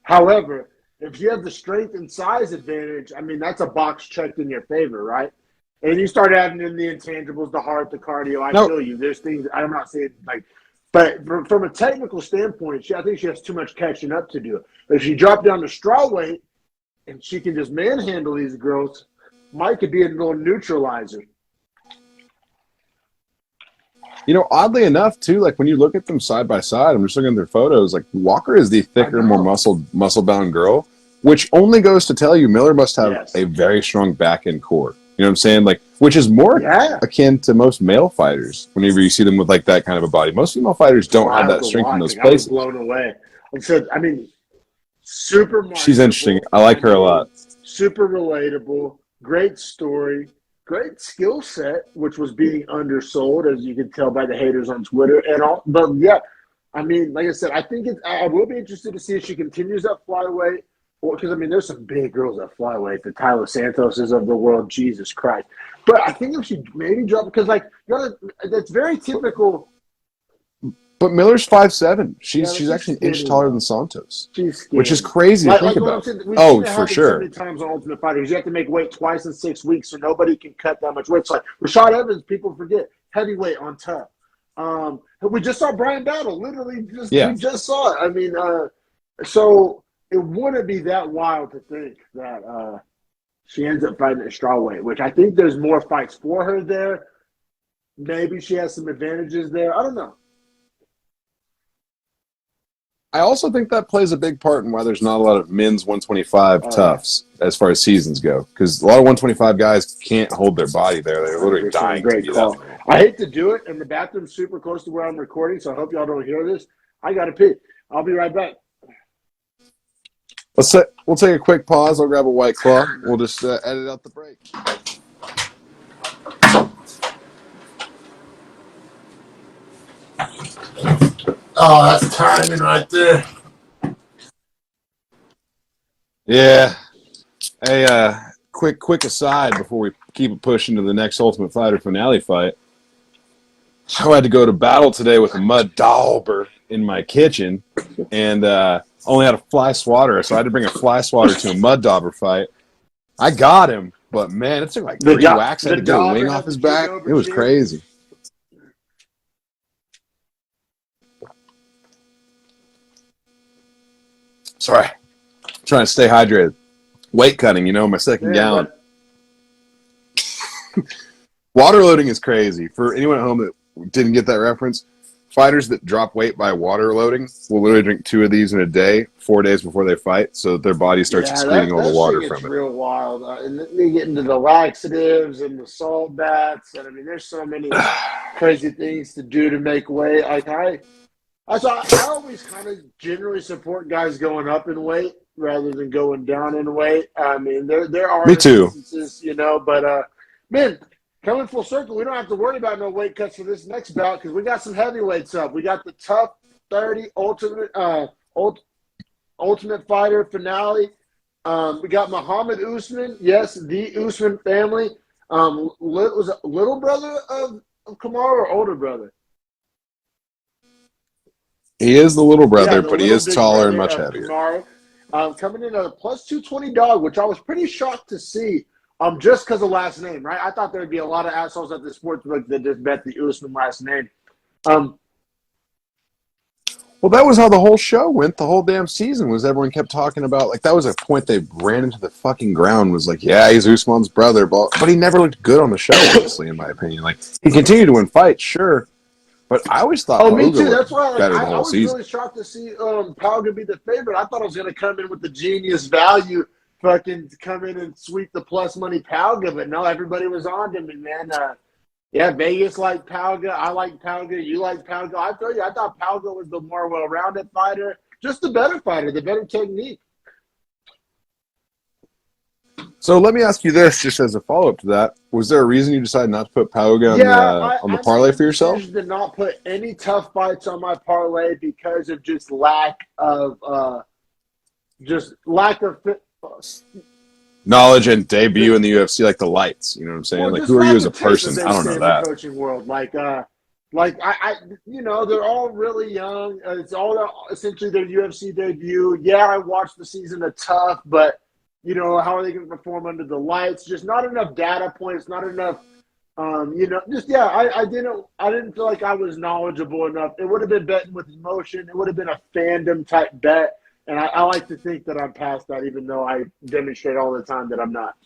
However, if you have the strength and size advantage, I mean, that's a box checked in your favor, right? And you start adding in the intangibles, the heart, the cardio. I feel you. There's things I'm not saying like, but from a technical standpoint, I think she has too much catching up to do. But if she dropped down to strawweight and she can just manhandle these girls, Mike could be a little neutralizer. Oddly enough, too, like when you look at them side by side, I'm just looking at their photos, like Walker is the thicker, more muscle-bound girl, which only goes to tell you Miller must have a very strong back-end core. You know what I'm saying? Like, which is more akin to most male fighters whenever you see them with like that kind of a body. Most female fighters don't have that strength in those places. I was blown away. I mean, super. She's interesting. I like her a lot. Super relatable. Great story. Great skill set, which was being undersold, as you can tell by the haters on Twitter and all. But yeah, I mean, like I said, I will be interested to see if she continues that flyweight. Because I mean, there's some big girls at flyweight, the Thiago Santoses of the world, Jesus Christ. But I think if she maybe drop, because like that's very typical. But Miller's 5'7". She's actually an inch taller than Santos, which is crazy to think about. For sure. So many times on Ultimate Fighters, you have to make weight twice in 6 weeks, so nobody can cut that much weight. It's like Rashad Evans, people forget heavyweight on top. We just saw Brian Battle, literally. We just saw it. I mean, so it wouldn't be that wild to think that she ends up fighting at strawweight, which I think there's more fights for her there. Maybe she has some advantages there. I don't know. I also think that plays a big part in why there's not a lot of men's 125 toughs as far as seasons go. Because a lot of 125 guys can't hold their body there. They're literally dying to be that. I hate to do it, and the bathroom's super close to where I'm recording, so I hope y'all don't hear this. I got to pee. I'll be right back. We'll take a quick pause. I'll grab a White Claw. We'll just edit out the break. Oh, that's timing right there. Yeah. Hey, quick aside before we keep it pushing to the next Ultimate Fighter finale fight. I had to go to battle today with a mud dauber in my kitchen, and only had a fly swatter, so I had to bring a fly swatter to a mud dauber fight. I got him, but man, it took like 3 whacks. I had to get a wing off his back. It was crazy. Sorry. I'm trying to stay hydrated. Weight cutting, my second gallon. Water loading is crazy. For anyone at home that didn't get that reference, fighters that drop weight by water loading will literally drink 2 of these in a day, 4 days before they fight, so that their body starts excreting all the water from it. Real wild. And then you get into the laxatives and the salt baths, and I mean, there's so many crazy things to do to make weight. I always kind of generally support guys going up in weight rather than going down in weight. I mean, there are instances, but man, coming full circle, we don't have to worry about no weight cuts for this next bout because we got some heavyweights up. We got the Tough 30 Ultimate Fighter finale. We got Muhammad Usman, yes, the Usman family. Was it little brother of Kamaru or older brother? He is the little brother, but he is taller and much heavier. Kamaru, coming in at a plus 220 dog, which I was pretty shocked to see. Just because of last name, right? I thought there would be a lot of assholes at the sportsbook that just bet the Usman last name. Well, that was how the whole show went. The whole damn season was everyone kept talking about, like, that was a point they ran into the fucking ground, was like, yeah, he's Usman's brother, but he never looked good on the show, honestly, in my opinion. Like, he continued to win fights, sure, but I always thought me too. That's why I was season. Really shocked to see Pauga be the favorite. I thought I was going to come in with the genius value, fucking come in and sweep the plus money Pauga, but no, everybody was on to me, man. Yeah, Vegas liked Pauga. I like Pauga. You like Pauga. I tell you, I thought Pauga was the more well-rounded fighter, just the better fighter, the better technique. So let me ask you this, just as a follow-up to that. Was there a reason you decided not to put Pauga on the parlay for yourself? I did not put any tough fights on my parlay because of just lack of knowledge and debut in the UFC, like the lights. You know what I'm saying? Well, like, who are you as a person? I don't know that. Coaching world, I they're all really young. It's all essentially their UFC debut. Yeah, I watched the season of Tough, but how are they going to perform under the lights? Just not enough data points, not enough. I didn't feel like I was knowledgeable enough. It would have been betting with emotion. It would have been a fandom type bet. And I like to think that I'm past that, even though I demonstrate all the time that I'm not.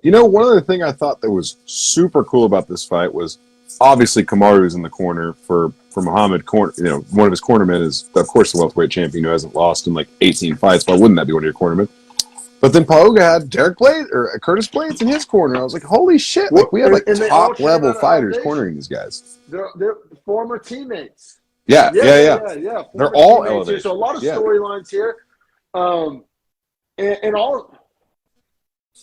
One other thing I thought that was super cool about this fight was obviously Kamaru's in the corner for Muhammad. One of his cornermen is, of course, the welterweight champion who hasn't lost in like 18 fights. Why wouldn't that be one of your cornermen? But then Pauga had Curtis Blades in his corner. I was like, holy shit! Like, we have like top level fighters cornering these guys. They're former teammates. Yeah. They're all elevated. Here. So a lot of storylines here, and all.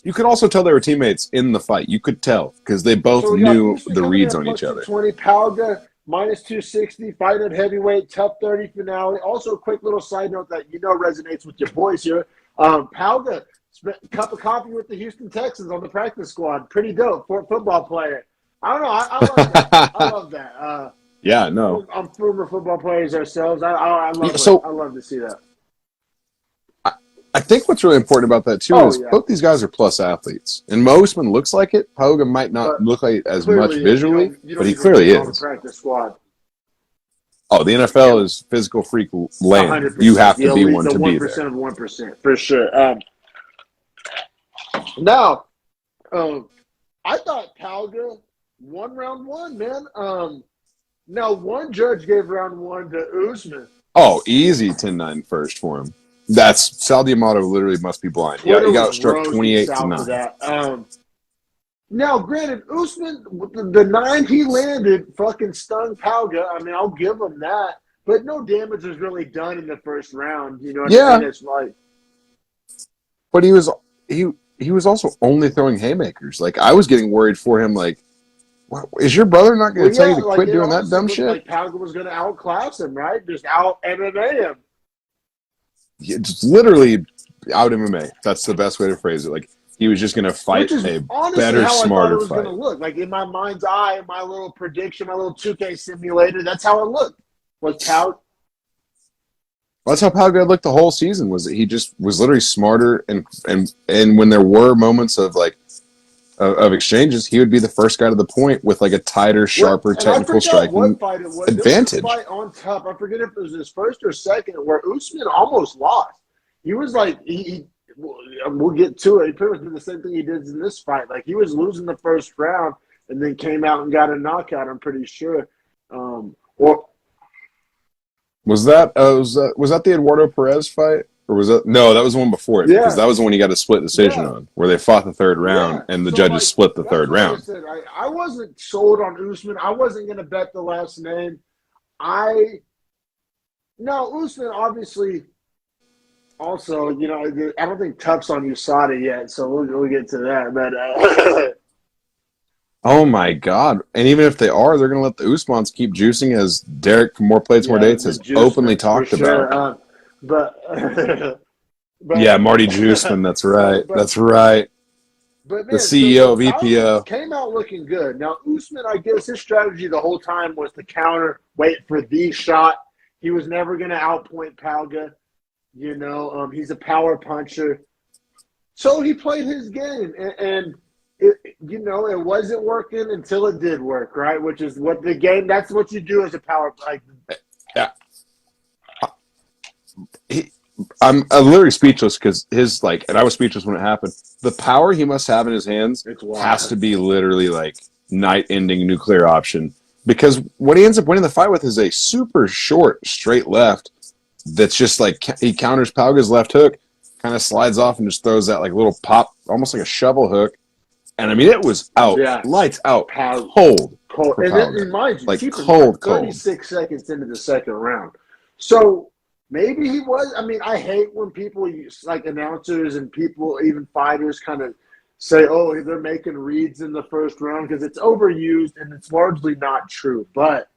You could also tell they were teammates in the fight. You could tell because they both knew the reads on each other. 20 Pauga minus 260, fight at heavyweight, Tough 30 finale. Also, a quick little side note that resonates with your boys here. Pauga spent a cup of coffee with the Houston Texans on the practice squad. Pretty dope for a football player. I don't know. I love that. I love that. Yeah, no. I'm former football players ourselves. I love it. I love to see that. I think what's really important about that, too, is both these guys are plus athletes. And Mo Usman looks like it. Pauga might not look like it as much visually, but he clearly is. Practice squad. Oh, the NFL is physical freak land. 100%. You have to be one to be there. 1% of 1%, for sure. Now, I thought Pauga won round one, man. Now, one judge gave round one to Usman. Oh, easy 10-9 first for him. That's Sal D'Amato literally must be blind. Yeah, he got struck 28-9. Now, granted, Usman, the 9 he landed fucking stung Pauga. I mean, I'll give him that. but no damage was really done in the first round. You know what I Yeah, mean? It's like, but he was also only throwing haymakers. Like I was getting worried for him. Like, is your brother not going well, to tell you yeah, to like quit it doing that honestly dumb looked shit? like Palga was going to outclass him, right? Just out MMA him. It's literally out MMA. That's the best way to phrase it. Like he was just going to Which fight is a honestly better, how I thought it smarter was going to fight. look. Like in my mind's eye, my little prediction, my little 2K simulator, that's how it looked. Was Pal? That's how Palga looked the whole season. Was that he just was literally smarter and when there were moments of like of exchanges, he would be the first guy to the point with like a tighter, What? sharper And I technical forgot striking what fight it was. There was a advantage. fight on top. I forget if it was his first or second where Usman almost lost. He was like we'll get to it. He pretty much did the same thing he did in this fight. Like he was losing the first round and then came out and got a knockout. I'm pretty sure. Or Was that the Eduardo Perez fight? Or was that no, that was the one before it because yeah, that was the one he got a split decision yeah. on, where they fought the third round Yeah, and the so judges like split the that's third why I round. said I wasn't sold on Usman. I wasn't gonna bet the last name. I no Usman obviously also I don't think Tufts on USADA yet, so we'll get to that. But Oh my god. And even if they are, they're gonna let the Usmans keep juicing as Derek from More Plates, More yeah, Dates the has openly Juiceman for talked about. sure. But Yeah, but Marty Juiceman, that's right. but but That's right. but The man, CEO so of Palmer EPO. came out looking good. Now Usman, I guess his strategy the whole time was to counter, wait for the shot. He was never going to outpoint Palga. He's a power puncher. So he played his game, and it wasn't working until it did work, right? Which is what the game. That's what you do as a power. Like, Yeah. I'm literally speechless because his like, and I was speechless when it happened. The power he must have in his hands it's has to wild. be literally like night-ending nuclear option. Because what he ends up winning the fight with is a super short straight left that's just like he counters Pauga's left hook, kind of slides off and just throws that like little pop, almost like a shovel hook. And I mean, it was out, Yeah, lights out, Pal. cold Cold. for And then Pauga, remind you, like keep in mind, cold, cold. 36 seconds into the second round. So maybe he was. I mean, I hate when people like announcers and people, even fighters, kind of say, "Oh, they're making reads in the first round," because it's overused and it's largely not true. But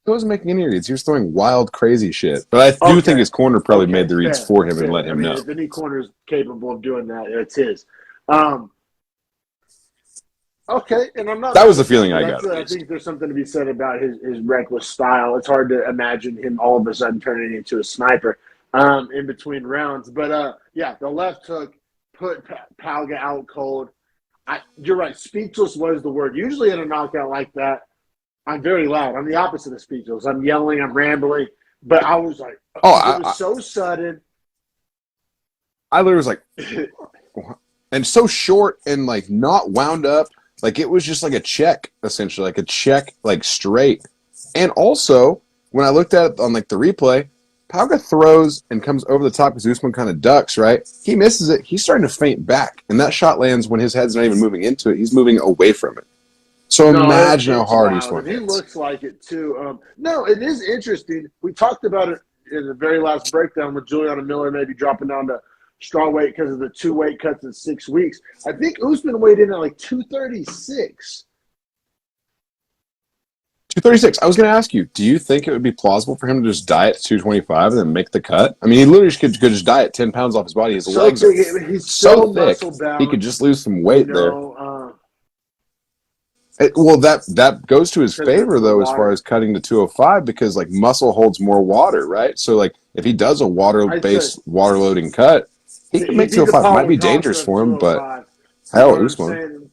He wasn't making any reads. He was throwing wild, crazy shit. But I do think okay, his corner probably made okay, the reads fair, for him and let fair. I him mean, know. if any corner is capable of doing that, it's his. Um, Okay, and I'm not That mad was the at that feeling I got, because at I least. think there's something to be said about his reckless style. It's hard to imagine him all of a sudden turning into a sniper in between rounds. But yeah, the left hook put Palga out cold. You're right. Speechless was the word. Usually in a knockout like that, I'm very loud. I'm the opposite of speechless. I'm yelling. I'm rambling. But I was like, Oh, it was so sudden. I literally was like, and so short and like not wound up. Like it was just like a check, essentially, like a check, like straight. And also, when I looked at it on like the replay, Pauga throws and comes over the top because Usman kind of ducks, right? He misses it. He's starting to feint back. And that shot lands when his head's not even moving into it. He's moving away from it. So No, imagine how it's hard wild, Usman and he hits. looks like it too. No, it is interesting. We talked about it in the very last breakdown with Juliana Miller maybe dropping down to straw weight because of the two weight cuts in 6 weeks. I think Usman weighed in at like 236. 236. I was going to ask you, do you think it would be plausible for him to just diet 225 and then make the cut? I mean, he literally could just diet 10 pounds off his body. His So legs are thick, he's so so thick, muscle he could bound, just lose some you weight there. know, Well, that goes to his because favor of the though, as far water. as cutting to 205, because like muscle holds more water, right? So like if he does a I'd say water-based water loading cut, he can make he's a 205. Might power be tosser dangerous of for him, but 205. You know hell, what I'm Usman. saying?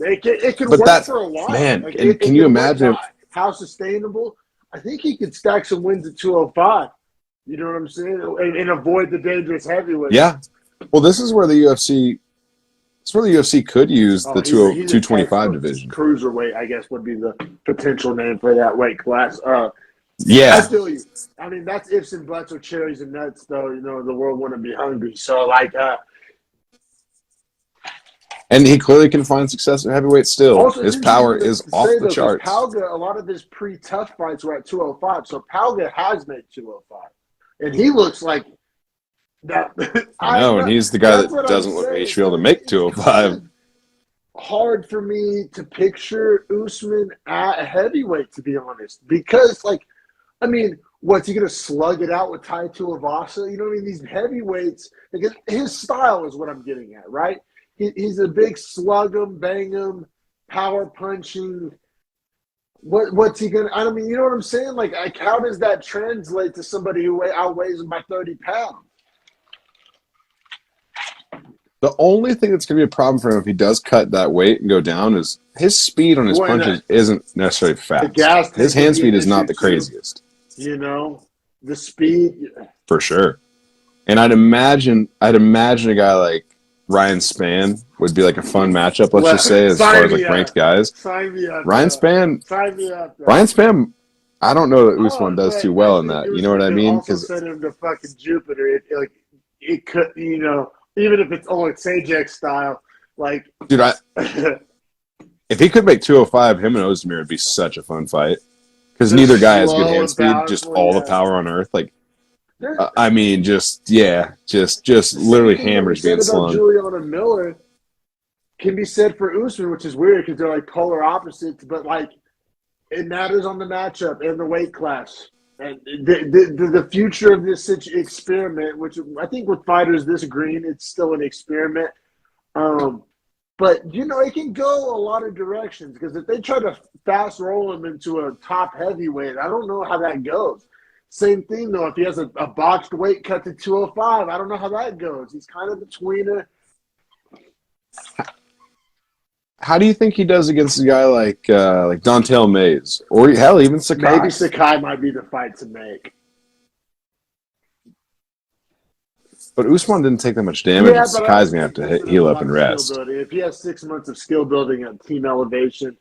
It can But work that for a while. man, Like and it can you can work. imagine? Now, how sustainable? I think he could stack some wins at 205. You know what I'm saying? And avoid the dangerous heavyweights. Yeah. Well, this is where the UFC. It's where the UFC could use Oh, the he's a 225 textbook division. cruiserweight. I guess would be the potential name for that weight class. I Yeah. feel you. I mean, that's ifs and buts or cherries and nuts, though. You know, the world wouldn't be hungry. So, like, And he clearly can find success at heavyweight still. Also, His it's power interesting is to off say, the though, because charts. Palga, a lot of his pre-tough fights were at 205. So Palga has made 205. And he looks like that. I know, and he's the guy That's that what I'm doesn't look like he saying. should be able So to make it's kind 205. of hard for me to picture Usman at heavyweight, to be honest. Because, like, I mean, what's he going to slug it out with Tai Tuivasa? You know what I mean? These heavyweights, because his style is what I'm getting at, right? He's a big slug 'em, bang 'em, power punching. What's he going to – I mean, you know what I'm saying? Like, how does that translate to somebody who outweighs him by 30 pounds? The only thing that's going to be a problem for him if he does cut that weight and go down is his speed on his punches isn't necessarily fast. The gas His hand speed is not the craziest. You know, the speed. For sure. And I'd imagine a guy like Ryan Spann would be like a fun matchup, let's just say, as far as like ranked guys. Sign me up. Ryan Spann, I don't know that Usman does too well in that. You know what I mean? Because send him to fucking Jupiter. It could, you know, even if it's only Sajak style, like, dude, if he could make 205, him and Ozdemir would be such a fun fight. Because neither guy has good hand speed, just all the power on earth. Like, I mean, just literally hammers being slung. Juliana Miller can be said for Usman, which is weird because they're like polar opposites, but like it matters on the matchup and the weight class. And the future of this experiment, which I think with fighters this green, it's still an experiment. But, you know, it can go a lot of directions because if they try to fast roll him into a top heavyweight, I don't know how that goes. Same thing, though, if he has a botched weight cut to 205, I don't know how that goes. He's kind of between a... How do you think he does against a guy like Dontel Mays? Or, hell, even Sakai? Maybe Sakai might be the fight to make. But Usman didn't take that much damage, and Sakai's going to have to heal up and rest. If he has 6 months of skill building at Team Elevation...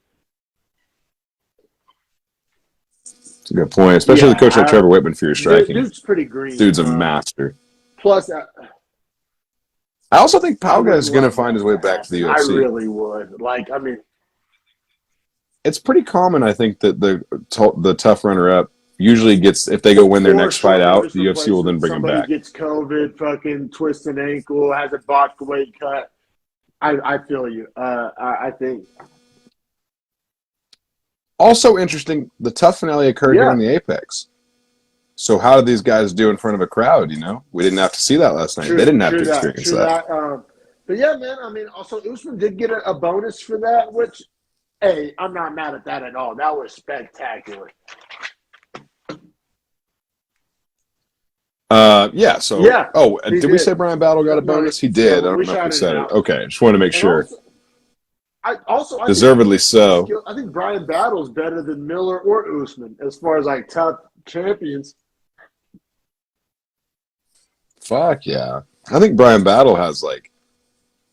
That's a good point, especially the coach like Trevor Whitman for your striking. Dude's pretty green. Dude's a master. Plus... I also think Palga is going to find his way back to the UFC. I really would. Like, I mean... It's pretty common, I think, that the tough runner-up usually gets, if they go win their next fight out, the UFC will then bring him back. Somebody gets COVID, fucking twist an ankle, has a botched weight cut. I feel you. I think... Also interesting, the tough finale occurred here in the Apex. So how did these guys do in front of a crowd, you know? We didn't have to see that last night. They didn't have to experience that. But yeah, man, I mean, also Usman did get a bonus for that, which, hey, I'm not mad at that at all. That was spectacular. Did we say Brian Battle got a bonus? He did. I don't know if we said it. Okay, just wanted to make sure. I deservedly so. I think Brian Battle is better than Miller or Usman as far as like tough champions. Fuck yeah. I think Brian Battle has like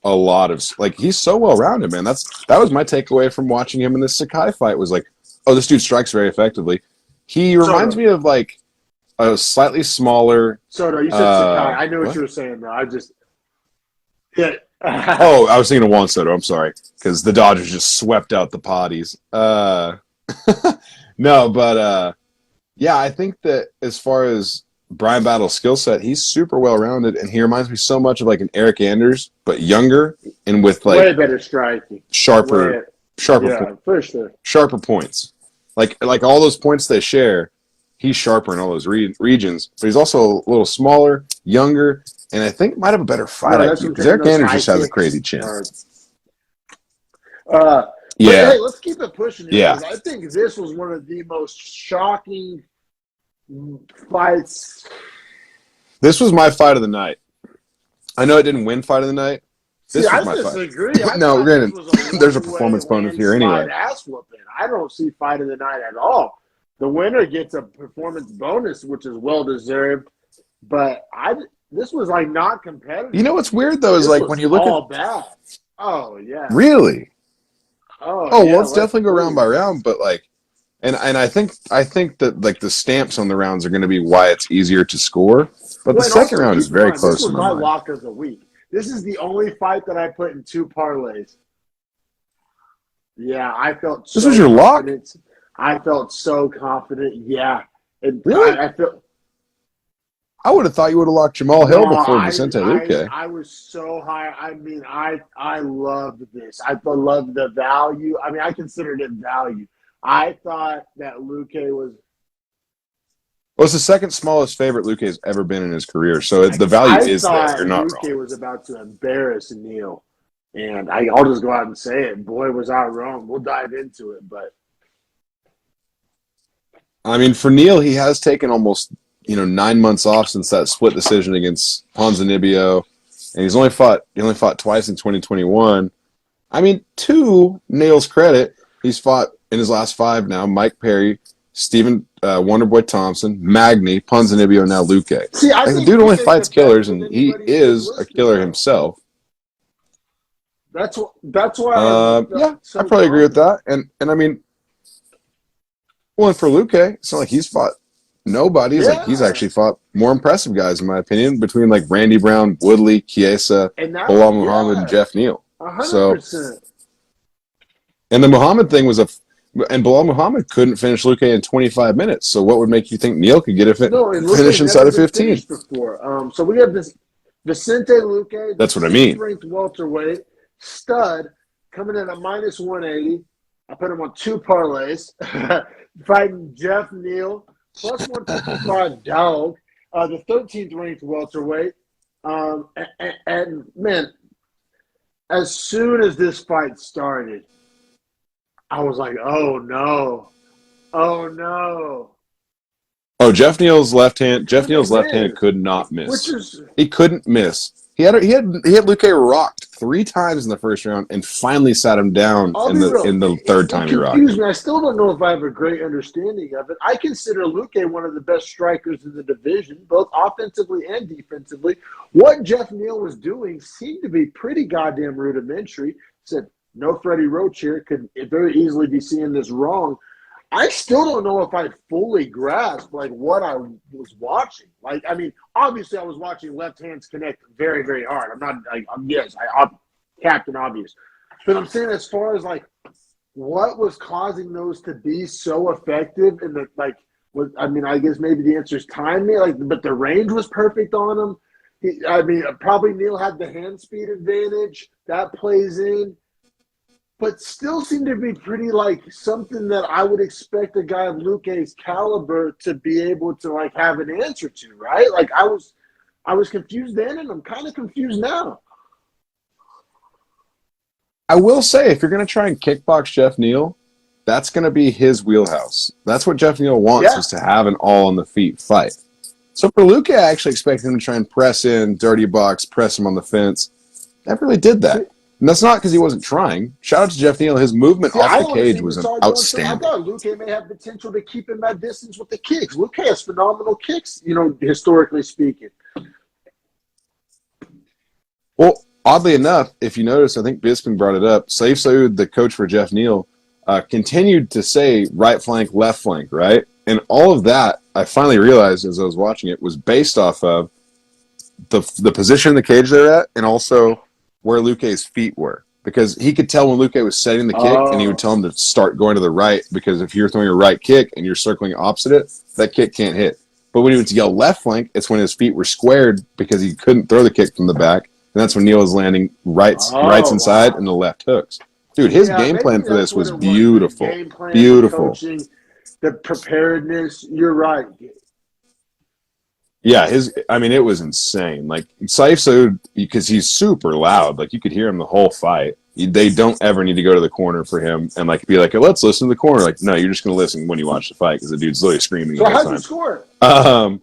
a lot of he's so well rounded, man. That was my takeaway from watching him in this Sakai fight was like, oh, this dude strikes very effectively. He reminds me of like a slightly smaller Soto, you said Sakai. I know what you were saying though. Oh, I was thinking of Juan Soto. I'm sorry, because the Dodgers just swept out the potties. No, but yeah, I think that as far as Brian Battle's skill set, he's super well rounded, and he reminds me so much of like an Eric Anders, but younger and with like way better striking, sharper, for sure, sharper points. Like all those points they share, he's sharper in all those regions, but he's also a little smaller, younger. And I think might have a better fight IQ because Eric Anders just has a crazy chin. Hey, let's keep it pushing. Yeah, I think this was one of the most shocking fights. This was my fight of the night. I know I didn't win fight of the night. This was my fight. No, granted, there's a performance bonus here anyway. I don't see fight of the night at all. The winner gets a performance bonus, which is well deserved. But this was like not competitive. You know what's weird though is like when you look at bad. Oh yeah. Really? Oh yeah, well, let's definitely go round by round, but like, and I think that like the stamps on the rounds are going to be why it's easier to score. But the second round is very close. This was my lock of the week. This is the only fight that I put in 2 parlays. Yeah, I felt This so was your lock? confident. I felt so confident. Yeah. And Really? I felt I would have thought you would have locked Jamal Hill no, before Vicente Luque. I was so high. I mean, I loved this. I loved the value. I mean, I considered it value. I thought that Luque was Well, it's the second smallest favorite Luque's ever been in his career, so the value I is there. thought You're not wrong. Luque was about to embarrass Neil. And I'll just go out and say it. Boy, was I wrong. We'll dive into it, but I mean, for Neil, he has taken almost 9 months off since that split decision against Ponzinibbio, and he only fought twice in 2021. I mean, to Neil's credit, he's fought in his last 5 now: Mike Perry, Stephen Wonderboy Thompson, Magny, Ponzinibbio, now Luque. see, I Like, the think dude only Luque's fights the best killers, of and he anybody in this is a list killer now. himself. That's why I Yeah, felt I so probably agree with confident. that. And I mean, well, and for Luque, it's not like he's fought nobody. It's like he's Yeah, actually fought more impressive guys, in my opinion, between like Randy Brown, Woodley, Chiesa, and that Bilal Muhammad, and yeah, Jeff Neal. So, 100%. and the Muhammad thing was and Bilal Muhammad couldn't finish Luque in 25 minutes. So what would make you think Neal could get it No, and finish Luque's inside never of been 15? finished before. So we have this Vicente Luque, the That's what I 6th mean. ranked welterweight stud, coming in at minus 180. I put him on 2 parlays, fighting Jeff Neal plus 155 dog, the 13th ranked welterweight. And man, as soon as this fight started, I was like, oh no, oh no. Oh, Jeff Couldn't Neal's left hand miss, could not which miss. is He couldn't miss. He had Luque rocked 3 times in the first round, and finally sat him down I'll in be the real. in the third It time he rocked confused him. me. I still don't know if I have a great understanding of it. I consider Luque one of the best strikers in the division, both offensively and defensively. What Jeff Neal was doing seemed to be pretty goddamn rudimentary. Said no Freddie Roach here, could very easily be seeing this wrong. I still don't know if I fully grasped like what I was watching. Like, I mean, obviously I was watching left hands connect very, very hard. I'm not like I'm Captain Obvious. But I'm saying as far as like what was causing those to be so effective and the like was I mean, I guess maybe the answer is timing, like but the range was perfect on him. I mean, probably Neil had the hand speed advantage. That plays in but still seem to be pretty like something that I would expect a guy of Luque's caliber to be able to like have an answer to, right? Like I was confused then and I'm kind of confused now. I will say, if you're going to try and kickbox Jeff Neal, that's going to be his wheelhouse. That's what Jeff Neal wants, Yeah. is to have an all on the feet fight. So for Luque, I actually expected him to try and press in, dirty box, press him on the fence. Never really did See, that. And that's not because he wasn't trying. Shout out to Jeff Neal. His movement off I the cage honestly even was saw it going to I outstanding. thought Luque may have potential to keep him at distance with the kicks. Luque has phenomenal kicks, historically speaking. Well, oddly enough, if you notice, I think Bisping brought it up. Saif Saud, the coach for Jeff Neal, continued to say right flank, left flank, right? And all of that, I finally realized as I was watching it, was based off of the position in the cage they're at, and also where Luque's feet were. Because he could tell when Luque was setting the kick, and he would Oh. tell him to start going to the right, because if you're throwing a right kick and you're circling opposite it, that kick can't hit. But when he would yell left flank, it's when his feet were squared because he couldn't throw the kick from the back, and that's when Neal was landing rights Oh, inside and wow. the left hooks. Dude, his Yeah, game maybe plan for that's this what was it was. The beautiful. game plan, the Beautiful. coaching, the preparedness. You're right. Yeah, it was insane. Like Saif Saud, because he's super loud, like you could hear him the whole fight. They don't ever need to go to the corner for him and like be like, oh, let's listen to the corner. Like, no, you're just gonna listen when you watch the fight because the dude's literally screaming So the whole how'd you time. score?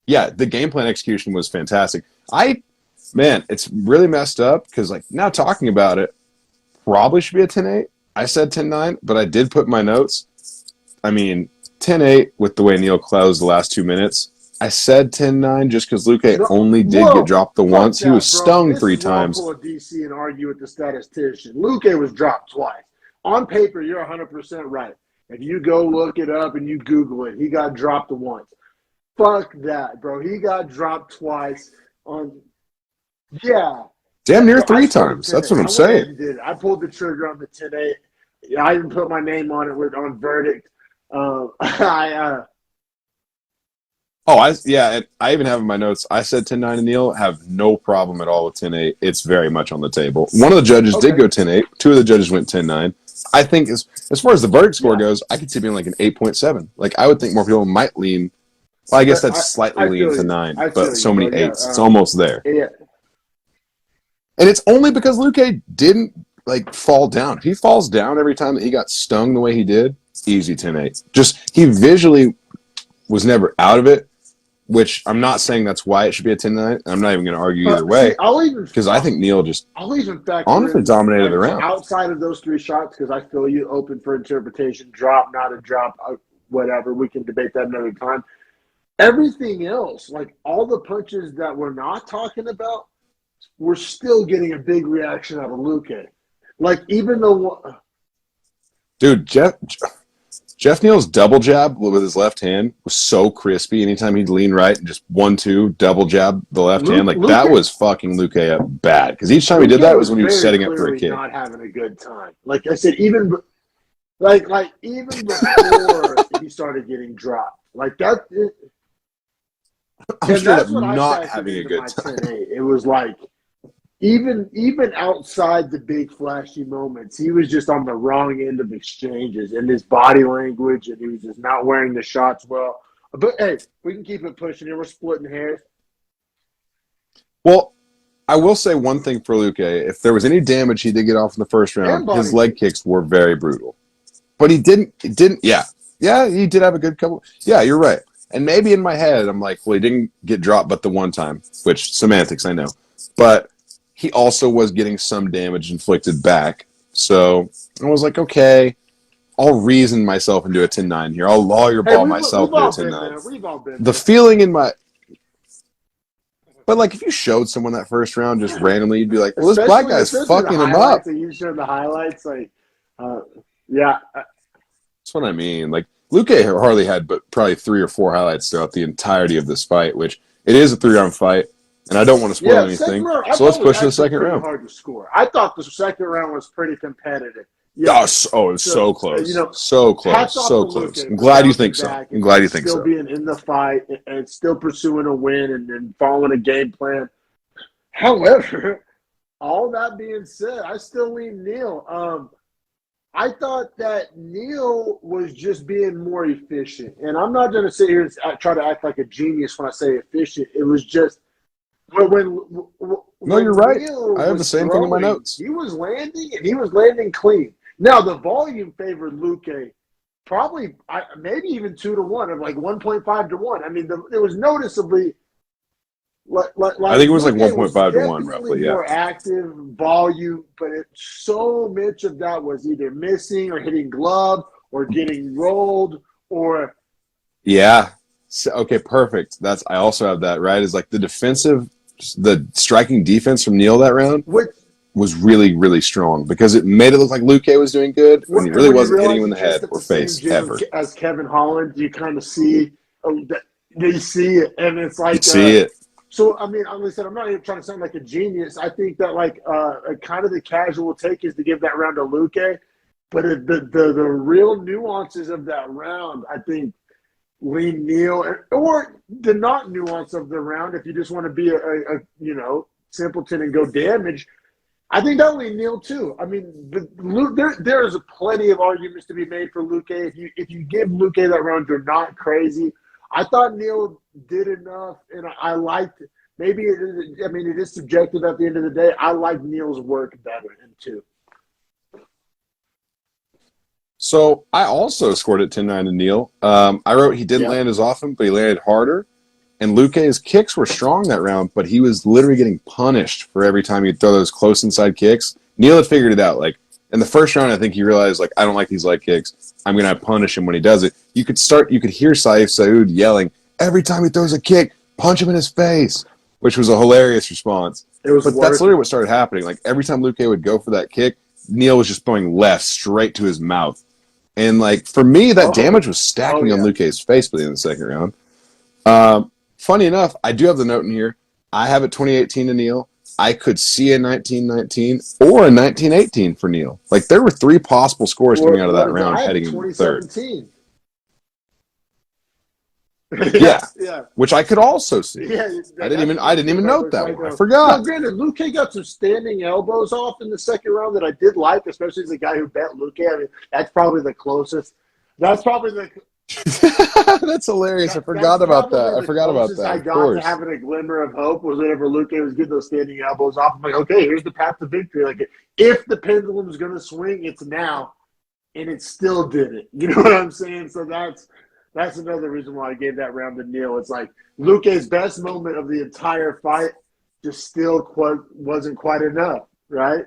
Yeah, the game plan execution was fantastic. It's really messed up because like now talking about it, probably should be a 10-8. I said 10-9, but I did put my notes. I mean, 10-8 with the way Neal closed the last 2 minutes. I said 10-9 just because Luque No, only did get whoa, dropped the fuck once. He was that, bro. stung This 3 is where I'll times. pull a DC and argue with the statistician. Luque was dropped twice. On paper, you're 100% right. If you go look it up and you Google it, he got dropped once. Fuck that, bro. He got dropped twice on. Yeah, Damn near I 3 scored times. a 10. That's what I'm I went ahead saying. and did it. I pulled the trigger on the 10-8. Yeah, I even put my name on it on verdict. I Oh, I even have in my notes. I said 10-9 to Neil. Have no problem at all with 10-8. It's very much on the table. One of the judges did okay. go 10-8. 2 of the judges went 10-9. I think as far as the verdict score Yeah, goes, I could see it being like an 8.7. Like I would think more people might lean. Well, I guess but that's slightly I lean feel to you. 9, I but feel so you, many bro. Yeah. eights. It's almost there. Yeah. And it's only because Luque didn't like fall down. If he falls down every time that he got stung the way he did, easy 10-8. Just he visually was never out of it, which I'm not saying that's why it should be a 10-9. I'm not even going to argue either See, way because I think Neil just I'll even factor honestly in dominated the like so round. outside of those 3 shots because I feel you open for interpretation. Drop, not a drop, whatever. We can debate that another time. Everything else, like all the punches that we're not talking about, we're still getting a big reaction out of Luque. Like even though, Dude, Jeff Neal's double jab with his left hand was so crispy. Anytime he'd lean right and just 1-2 double jab the left hand, like that Luque, was fucking Luque up bad. Because each time he did Luque that was was when he was very setting up for a clearly kick. not having a good time. Like I said, even even before he started getting dropped, like that. I'm And straight up that's what I not factored having a into good my time. 10-8. It was like even outside the big flashy moments, he was just on the wrong end of exchanges and his body language, and he was just not wearing the shots well. But hey, we can keep it pushing here. We're splitting hairs. Well, I will say one thing for Luque. If there was any damage he did get off in the first And round, his body leg language. kicks were very brutal. But he didn't, yeah. Yeah, he did have a good couple. Yeah, you're right. And maybe in my head, I'm like, well, he didn't get dropped but the one time, which semantics, I know. But he also was getting some damage inflicted back. So I was like, okay, I'll reason myself into a 10-9 here. I'll lawyer Hey, ball we've myself into a all been 10-9. there. We've all been The there. feeling in my but like if you showed someone that first round just randomly, you'd be like, well, this black guy's Especially the fucking him up. highlights that you showed the highlights. Like, yeah, That's what I mean. Like Luque hardly had but probably 3 or 4 highlights throughout the entirety of this fight, which it is a 3-round fight, and I don't want to spoil yeah. Second anything. round, I So let's thought was push to the actually second pretty round. hard to score. I thought the second round was pretty competitive. Yeah. Oh, it was so You close. know, So hats close. off to So close. Luque I'm for glad you bouncing think so. back I'm glad you and think still so. being in the fight and still pursuing a win and following a game plan. However, all that being said, I still lean Neil. I thought that Neil was just being more efficient, and I'm not going to sit here and try to act like a genius when I say efficient. It was just No, you're when right. Neil I have the was same thing in my throwing, notes. he was landing and he was landing clean. Now the volume favored Luque, probably maybe even 2-1, or like 1.5-1. I mean, it was noticeably like I think it was like Luque was 1.5 to 1 definitely roughly, yeah. more active, volume, but so much of that was either missing or hitting glove or getting rolled or Yeah. So, okay, perfect. I also have that, right? Is like the striking defense from Neil that round which was really, really strong because it made it look like Luque was doing good when he and really when you wasn't hitting realize him in he the trains head at or the same face gym ever. as Kevin Holland, you kind of see you see it, and it's You'd like see it. so. I mean, like I said, I'm not even trying to sound like a genius. I think that like kind of the casual take is to give that round to Luque, but the real nuances of that round, I think, lean Neil or the not nuance of the round. If you just want to be a simpleton and go damage, I think that lean Neil too. I mean, there's plenty of arguments to be made for Luque. If you give Luque that round, you're not crazy. I thought Neil did enough, and I liked. Maybe it is subjective at the end of the day. I like Neil's work better in two. So I also scored at 10-9 to Neil. I wrote he didn't Yep. land as often, but he landed harder. And Luque's kicks were strong that round, but he was literally getting punished for every time he'd throw those close inside kicks. Neil had figured it out. Like in the first round, I think he realized, like, I don't like these leg kicks. I'm gonna punish him when he does it. You could hear Saif Saud yelling every time he throws a kick, punch him in his face, which was a hilarious response. It was But worth that's literally what started happening. Like every time Luque would go for that kick, Neil was just throwing left straight to his mouth. And like for me, that damage was stacking on Luque's face by the end of the second round. Funny enough, I do have the note in here. I have it 2018 to Neil. I could see a 1919 or a 1918 for Neil. Like there were 3 possible scores coming Or out of what that is it? round I have heading into the third. 2017. Yeah, Yeah. which I could also see. Yeah, I that's the didn't thing even about note those that fight one. I though. Now, forgot. granted, Luque got some standing elbows off in the second round that I did like, especially as a guy who bet Luque. I mean, that's probably the closest. That's probably the That's hilarious. I that's forgot about that. probably I the forgot about closest that. I Of got to course. having a glimmer of hope was whenever Luque was getting those standing elbows off. I'm like, okay, here's the path to victory. Like, if the pendulum is going to swing, it's now, and it still didn't. You know what I'm saying? So that's another reason why I gave that round to Neil. It's like Luque's best moment of the entire fight just still wasn't quite enough, right?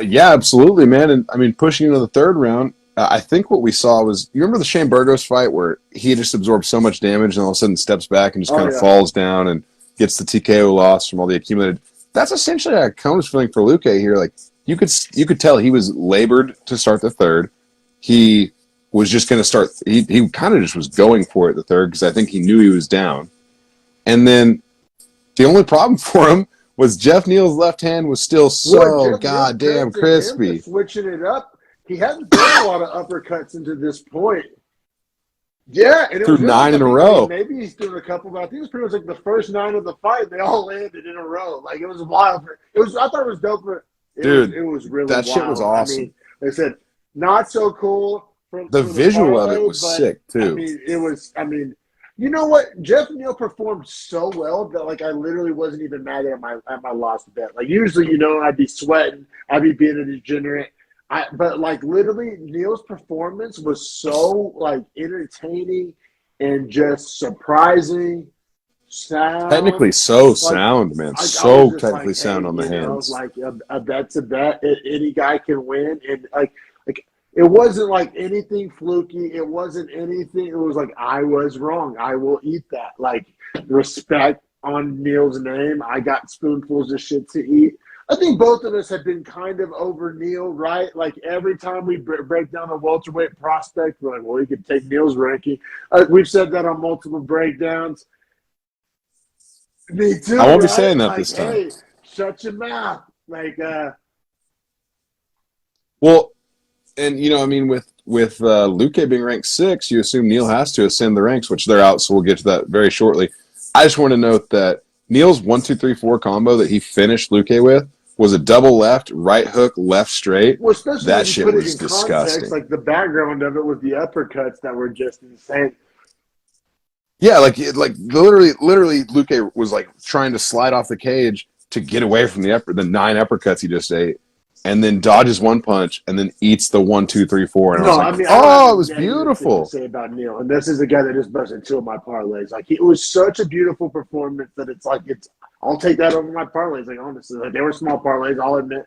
Yeah, absolutely, man. And I mean, pushing into the third round, I think what we saw was you remember the Shane Burgos fight where he just absorbed so much damage and all of a sudden steps back and just Oh kind of yeah. falls down and gets the TKO loss from all the accumulated. That's essentially how I was feeling for Luque here. Like you could tell he was labored to start the third. He was just going to start. He kind of just was going for it the third because I think he knew he was down. And then the only problem for him was Jeff Neal's left hand was still What so Jeff Neal, goddamn credit to him for crispy. switching it up. He hadn't thrown a lot of uppercuts into this point. Yeah, and it Threw was really, 9 I in a think, row. maybe he's doing a couple, but I think it was pretty much like the first 9 of the fight. They all landed in a row. Like it was wild. I thought it was dope, but Dude, it was really that shit was wild. I awesome. mean, like I said, not so cool for The the visual of it parlay, was but sick I too. mean, it was. I mean, you know what? Jeff Neal performed so well that like I literally wasn't even mad at my lost bet. Like usually, I'd be sweating, I'd be being a degenerate. But like literally, Neal's performance was so like entertaining and just surprising, Technically sound. so Like sound, man. I was So just technically like, hey, sound on the hands. like a bet's a bet. Any guy can win, and like it wasn't like anything fluky. It wasn't anything. It was like I was wrong. I will eat that. Like respect on Neil's name. I got spoonfuls of shit to eat. I think both of us have been kind of over Neil, right? Like every time we break down a welterweight prospect, we're like, well, you could take Neil's ranking. We've said that on multiple breakdowns. Me too, I won't be right? saying that Like, this time. hey, shut your mouth. Like, Well, and I mean, with Luque being ranked 6, you assume Neil has to ascend the ranks, which they're out. So we'll get to that very shortly. I just want to note that Neil's 1-2-3-4 combo that he finished Luque with was a double left, right hook, left straight. well, especially That when you shit put it was in context, disgusting. like the background of it with the uppercuts that were just insane. Yeah, like literally, Luque was like trying to slide off the cage to get away from the 9 uppercuts he just ate, and then dodges one punch and then eats the 1-2-3-4. And I No, was I like, mean, I don't have oh, a it was negative thing to beautiful. say about Neil. And this is a guy that just busted 2 of my parlays. Like, it was such a beautiful performance that I'll take that over my parlays. Like, honestly, like, they were small parlays, I'll admit.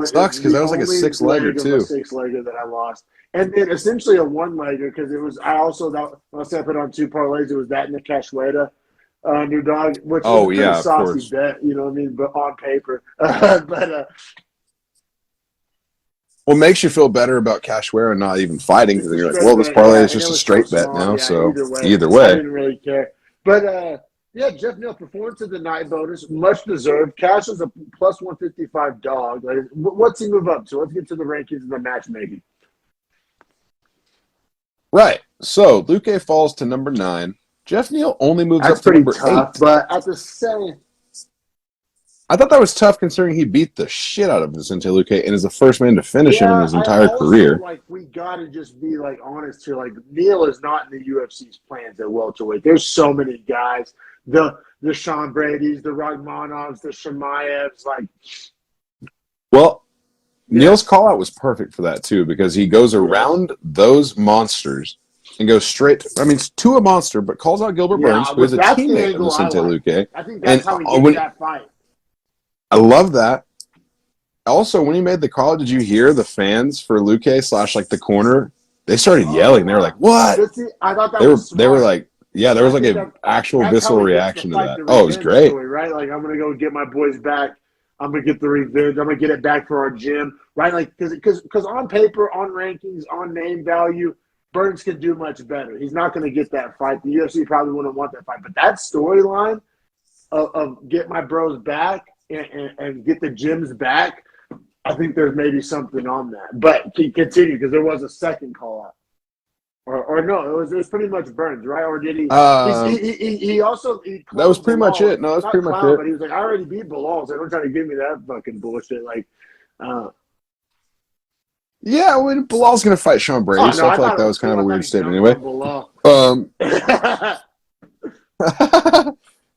Sucks because The that was like a only 6-legger leg of a too. 6-legger that I lost. And then essentially a 1-legger because when I said I put on 2 parlays, it was that and the Cachoeira underdog, which was a Oh pretty yeah, of saucy course. bet, you know what I mean? But on paper. But What makes you feel better about Cachoeira not even fighting? it's Because a you're like, straight well, this bet, parlay yeah, is and it just a was so straight bet small. now. Yeah, So either either way, I way, didn't really care. But yeah, Jeff Neal performance of the night bonus, much deserved. Cash is a plus 155 dog. Like, what's he move up to? Let's get to the rankings and the matchmaking. right. So Luque falls to number 9. Jeff Neal only moves That's up to pretty number tough, 8. but at the same, I thought that was tough considering he beat the shit out of Vicente Luque and is the first man to finish him in yeah, his I entire also career. like we gotta just be like honest here. Like Neal is not in the UFC's plans at welterweight. There's so many guys. The Sean Brady's, the Ragmanovs, the Shemaevs, like Well, yeah. Neal's call out was perfect for that too because he goes Yes. around those monsters and goes straight. I mean, to a monster, but calls out Gilbert Yeah, Burns, who is but a that's the teammate of angle I Vicente like. Luque. I think And that's how he gets when that fight. I love that. Also, when he made the call, did you hear the fans for Luque slash like the corner? They started Oh yelling. They were like, wow. "What?" But see, I thought that was They were smart. like, "Yeah." There I was like think a actual that's how visceral he gets the reaction to fight, that. the Oh, it was revenge great. story, right? Like I'm gonna go get my boys back. I'm gonna get the revenge. I'm gonna get it back for our gym, right? Like because on paper, on rankings, on name value, Burns could do much better. He's not gonna get that fight. The UFC probably wouldn't want that fight, but that storyline. of get my bros back and get the gyms back, I think there's maybe something on that. But continue, because there was a second call out. Or no, it was pretty much Burns, right? Or did he? He also that was pretty Bilal, much it. No, that's not pretty much clown, it. but he was like, I already beat Bilal, so don't try to give me that fucking bullshit. Like, Yeah, when Bilal's going to fight Sean Brady, oh so no, I I feel like thought it that was was kind cool. of a I thought weird he statement. jumped Anyway, on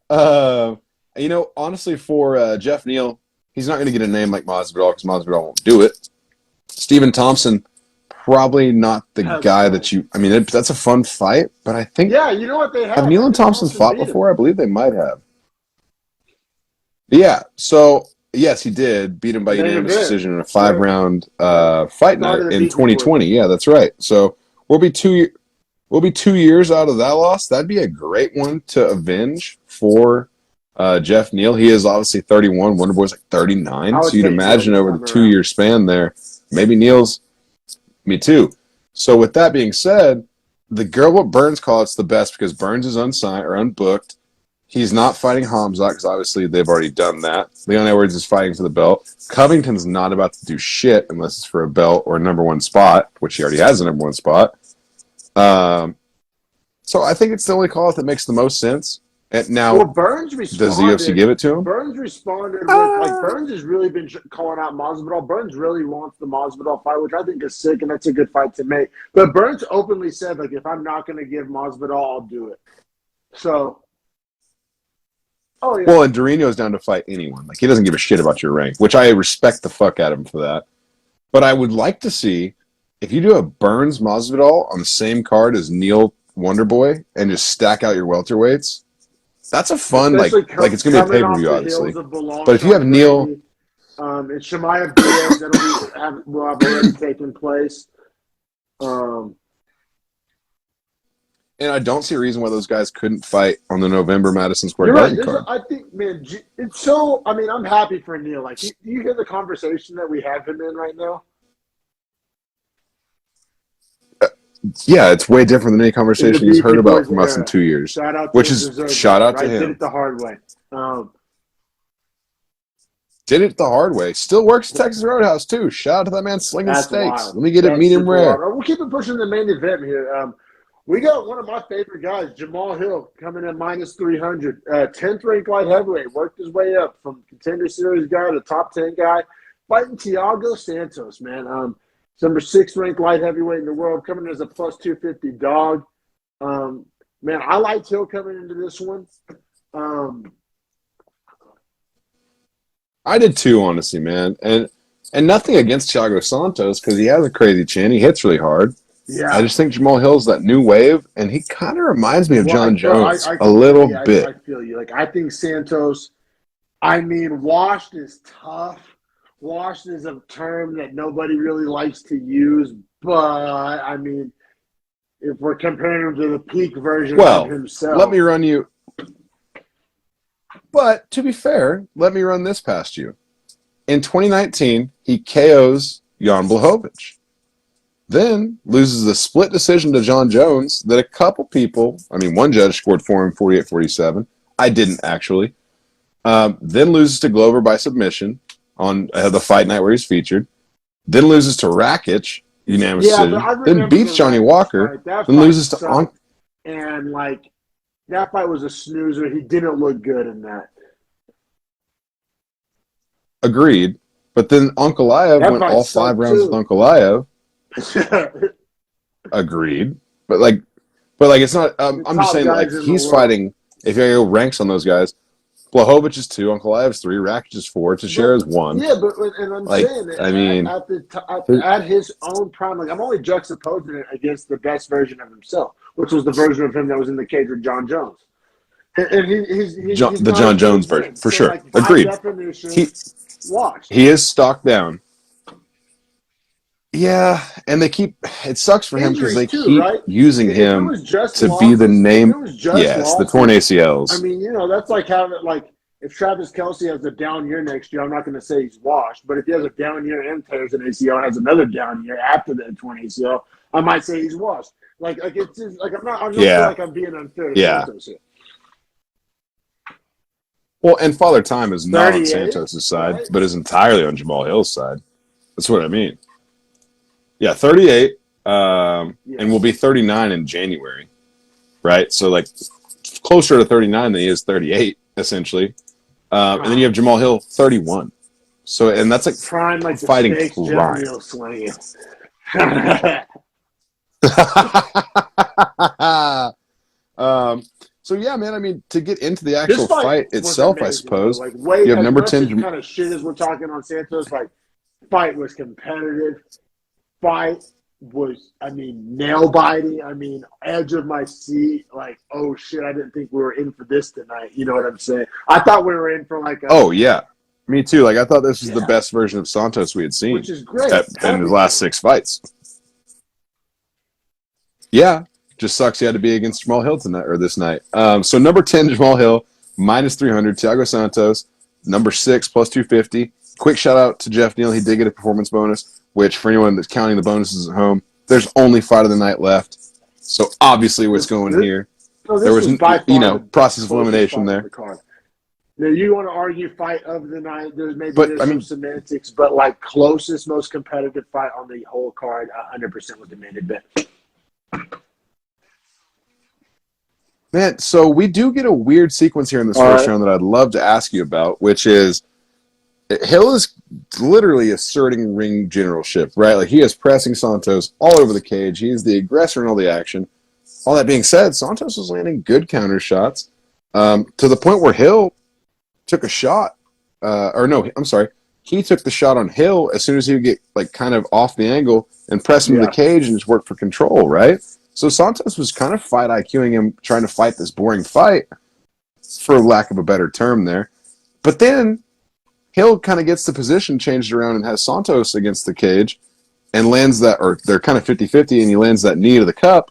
Bilal. you know, honestly, for Jeff Neal, he's not going to get a name like Masvidal because Masvidal won't do it. Stephen Thompson, probably not the That's guy funny. that you. I mean, that's a fun fight, but I think Yeah, you know what they have have? Neal I and think Thompson Thompson fought beat him. before? I believe they might have. Yeah, so yes, he did beat him by Main unanimous event. decision in a 5-round fight night Started the in Beefy 2020. Boys. Yeah, that's right. So we'll be 2 years out of that loss. That'd be a great one to avenge for Jeff Neal. He is obviously 31. Wonderboy's like 39. I So would you'd take Neal imagine this over the time 2 year span there, maybe Neal's me too. So with that being said, the girl what Burns call it's the best because Burns is unsigned or unbooked. He's not fighting Hamzat because obviously they've already done that. Leon Edwards is fighting for the belt. Covington's not about to do shit unless it's for a belt or a #1 spot, which he already has a #1 spot. So I think it's the only call that makes the most sense. And now, Well, Burns responded. does the UFC give it to him? Burns responded with Burns has really been calling out Masvidal. Burns really wants the Masvidal fight, which I think is sick, and that's a good fight to make. But Burns openly said, like, if I'm not going to give Masvidal, I'll do it. So, Well, and Dorino's down to fight anyone. Like he doesn't give a shit about your rank, which I respect the fuck out of him for that. But I would like to see if you do a Burns Masvidal on the same card as Neal Wonderboy and just stack out your welterweights. That's a fun like it's gonna be a pay per view, obviously. But if you have Neal, and Shemaev Diaz, will have already taken place. And I don't see a reason why those guys couldn't fight on the November Madison Square Garden card. I think, man, it's so. I mean, I'm happy for Neal. Like, you hear the conversation that we have him in right now. Yeah, it's way different than any conversation he's heard about from us in 2 years. Shout out which is shout out to him. Did it the hard way. Did it the hard way. Still works at Texas Roadhouse too. Shout out to that man slinging steaks. Wild. Let me get it medium rare. We'll keep it pushing the main event here. We got one of my favorite guys, Jamahal Hill, coming in -300. 10th ranked light heavyweight, worked his way up from contender series guy to top 10 guy, fighting Thiago Santos, man. Number 6 ranked light heavyweight in the world, coming in as a +250 dog. Man, I liked Hill coming into this one. I did too, honestly, man. And nothing against Thiago Santos because he has a crazy chin. He hits really hard. Yeah. I just think Jamahal Hill's that new wave, and he kind of reminds me of John Jones a little bit. I feel you. Like, I think Santos, I mean, washed is tough. Washed is a term that nobody really likes to use, but, I mean, if we're comparing him to the peak version of himself. Let me run you. But, to be fair, let me run this past you. In 2019, he KOs Jan Blachowicz. Then loses a split decision to John Jones that a couple people, I mean, one judge scored for him 48-47. I didn't, actually. Then loses to Glover by submission on the fight night where he's featured. Then loses to Rakic, unanimous decision. Then beats Johnny Walker. Then loses to And, like, that fight was a snoozer. He didn't look good in that. Agreed. But then Ankalaev went all 5 rounds with Ankalaev. Agreed. But it's not. I'm just saying, like, he's fighting. If you go ranks on those guys, Blachowicz is 2, Ankalaev is 3, Rakic is 4, Teixeira is 1. Yeah, but and I'm saying that. I mean, at his own prime, like, I'm only juxtaposing it against the best version of himself, which was the version of him that was in the cage with John Jones. And he's the John Jones version, for sure. Like, agreed. He is stocked down. Yeah, and they keep – it sucks for him because they keep using him to be the name – yes, the torn ACLs. I mean, you know, that's like having – like, if Travis Kelce has a down year next year, I'm not going to say he's washed. But if he has a down year and tears an ACL and has another down year after the torn ACL, I might say he's washed. Like it's just – like, I don't feel like I'm being unfair to Santos here. Well, and Father Time is not on 38, Santos' side, right? but is entirely on Jamahal Hill's side. That's what I mean. Yeah, 38, and will be 39 in January, right? So, like, closer to 39 than he is 38, essentially. And then you have Jamahal Hill, 31. So, and that's like prime, like the fighting steaks Jeff prime. Neal swinging. So yeah, man. I mean, to get into the This actual fight fight was itself, I amazing, though. suppose Like, way you have as number much 10. as kind of shit as we're talking on Santos, like, fight was competitive. Fight was, I mean, nail biting. I mean, edge of my seat. Like, oh shit, I didn't think we were in for this tonight. You know what I'm saying? I thought we were in for like a. Oh yeah, me too. Like I thought this was the best version of Santos we had seen, which is great in his last 6 fights. Yeah, just sucks he had to be against Jamahal Hill tonight or this night. So number 10, Jamahal Hill, minus 300. Thiago Santos, number 6, plus 250. Quick shout out to Jeff Neal. He did get a performance bonus, which for anyone that's counting the bonuses at home, there's only fight of the night left. So obviously what's going here. There was process of elimination there. Now, you want to argue fight of the night. There's some semantics, but like closest, most competitive fight on the whole card, 100% was demanded bet. Man, so we do get a weird sequence here in this first round that I'd love to ask you about, which is Hill is literally asserting ring generalship, right? Like he is pressing Santos all over the cage. He's the aggressor in all the action. All that being said, Santos was landing good counter shots to the point where Hill took a shot. He took the shot on Hill as soon as he would get like kind of off the angle and press him to the cage and just work for control, right? So Santos was kind of fight IQing him, trying to fight this boring fight, for lack of a better term there. But then Hill kind of gets the position changed around and has Santos against the cage and lands that, or they're kind of 50-50, and he lands that knee to the cup.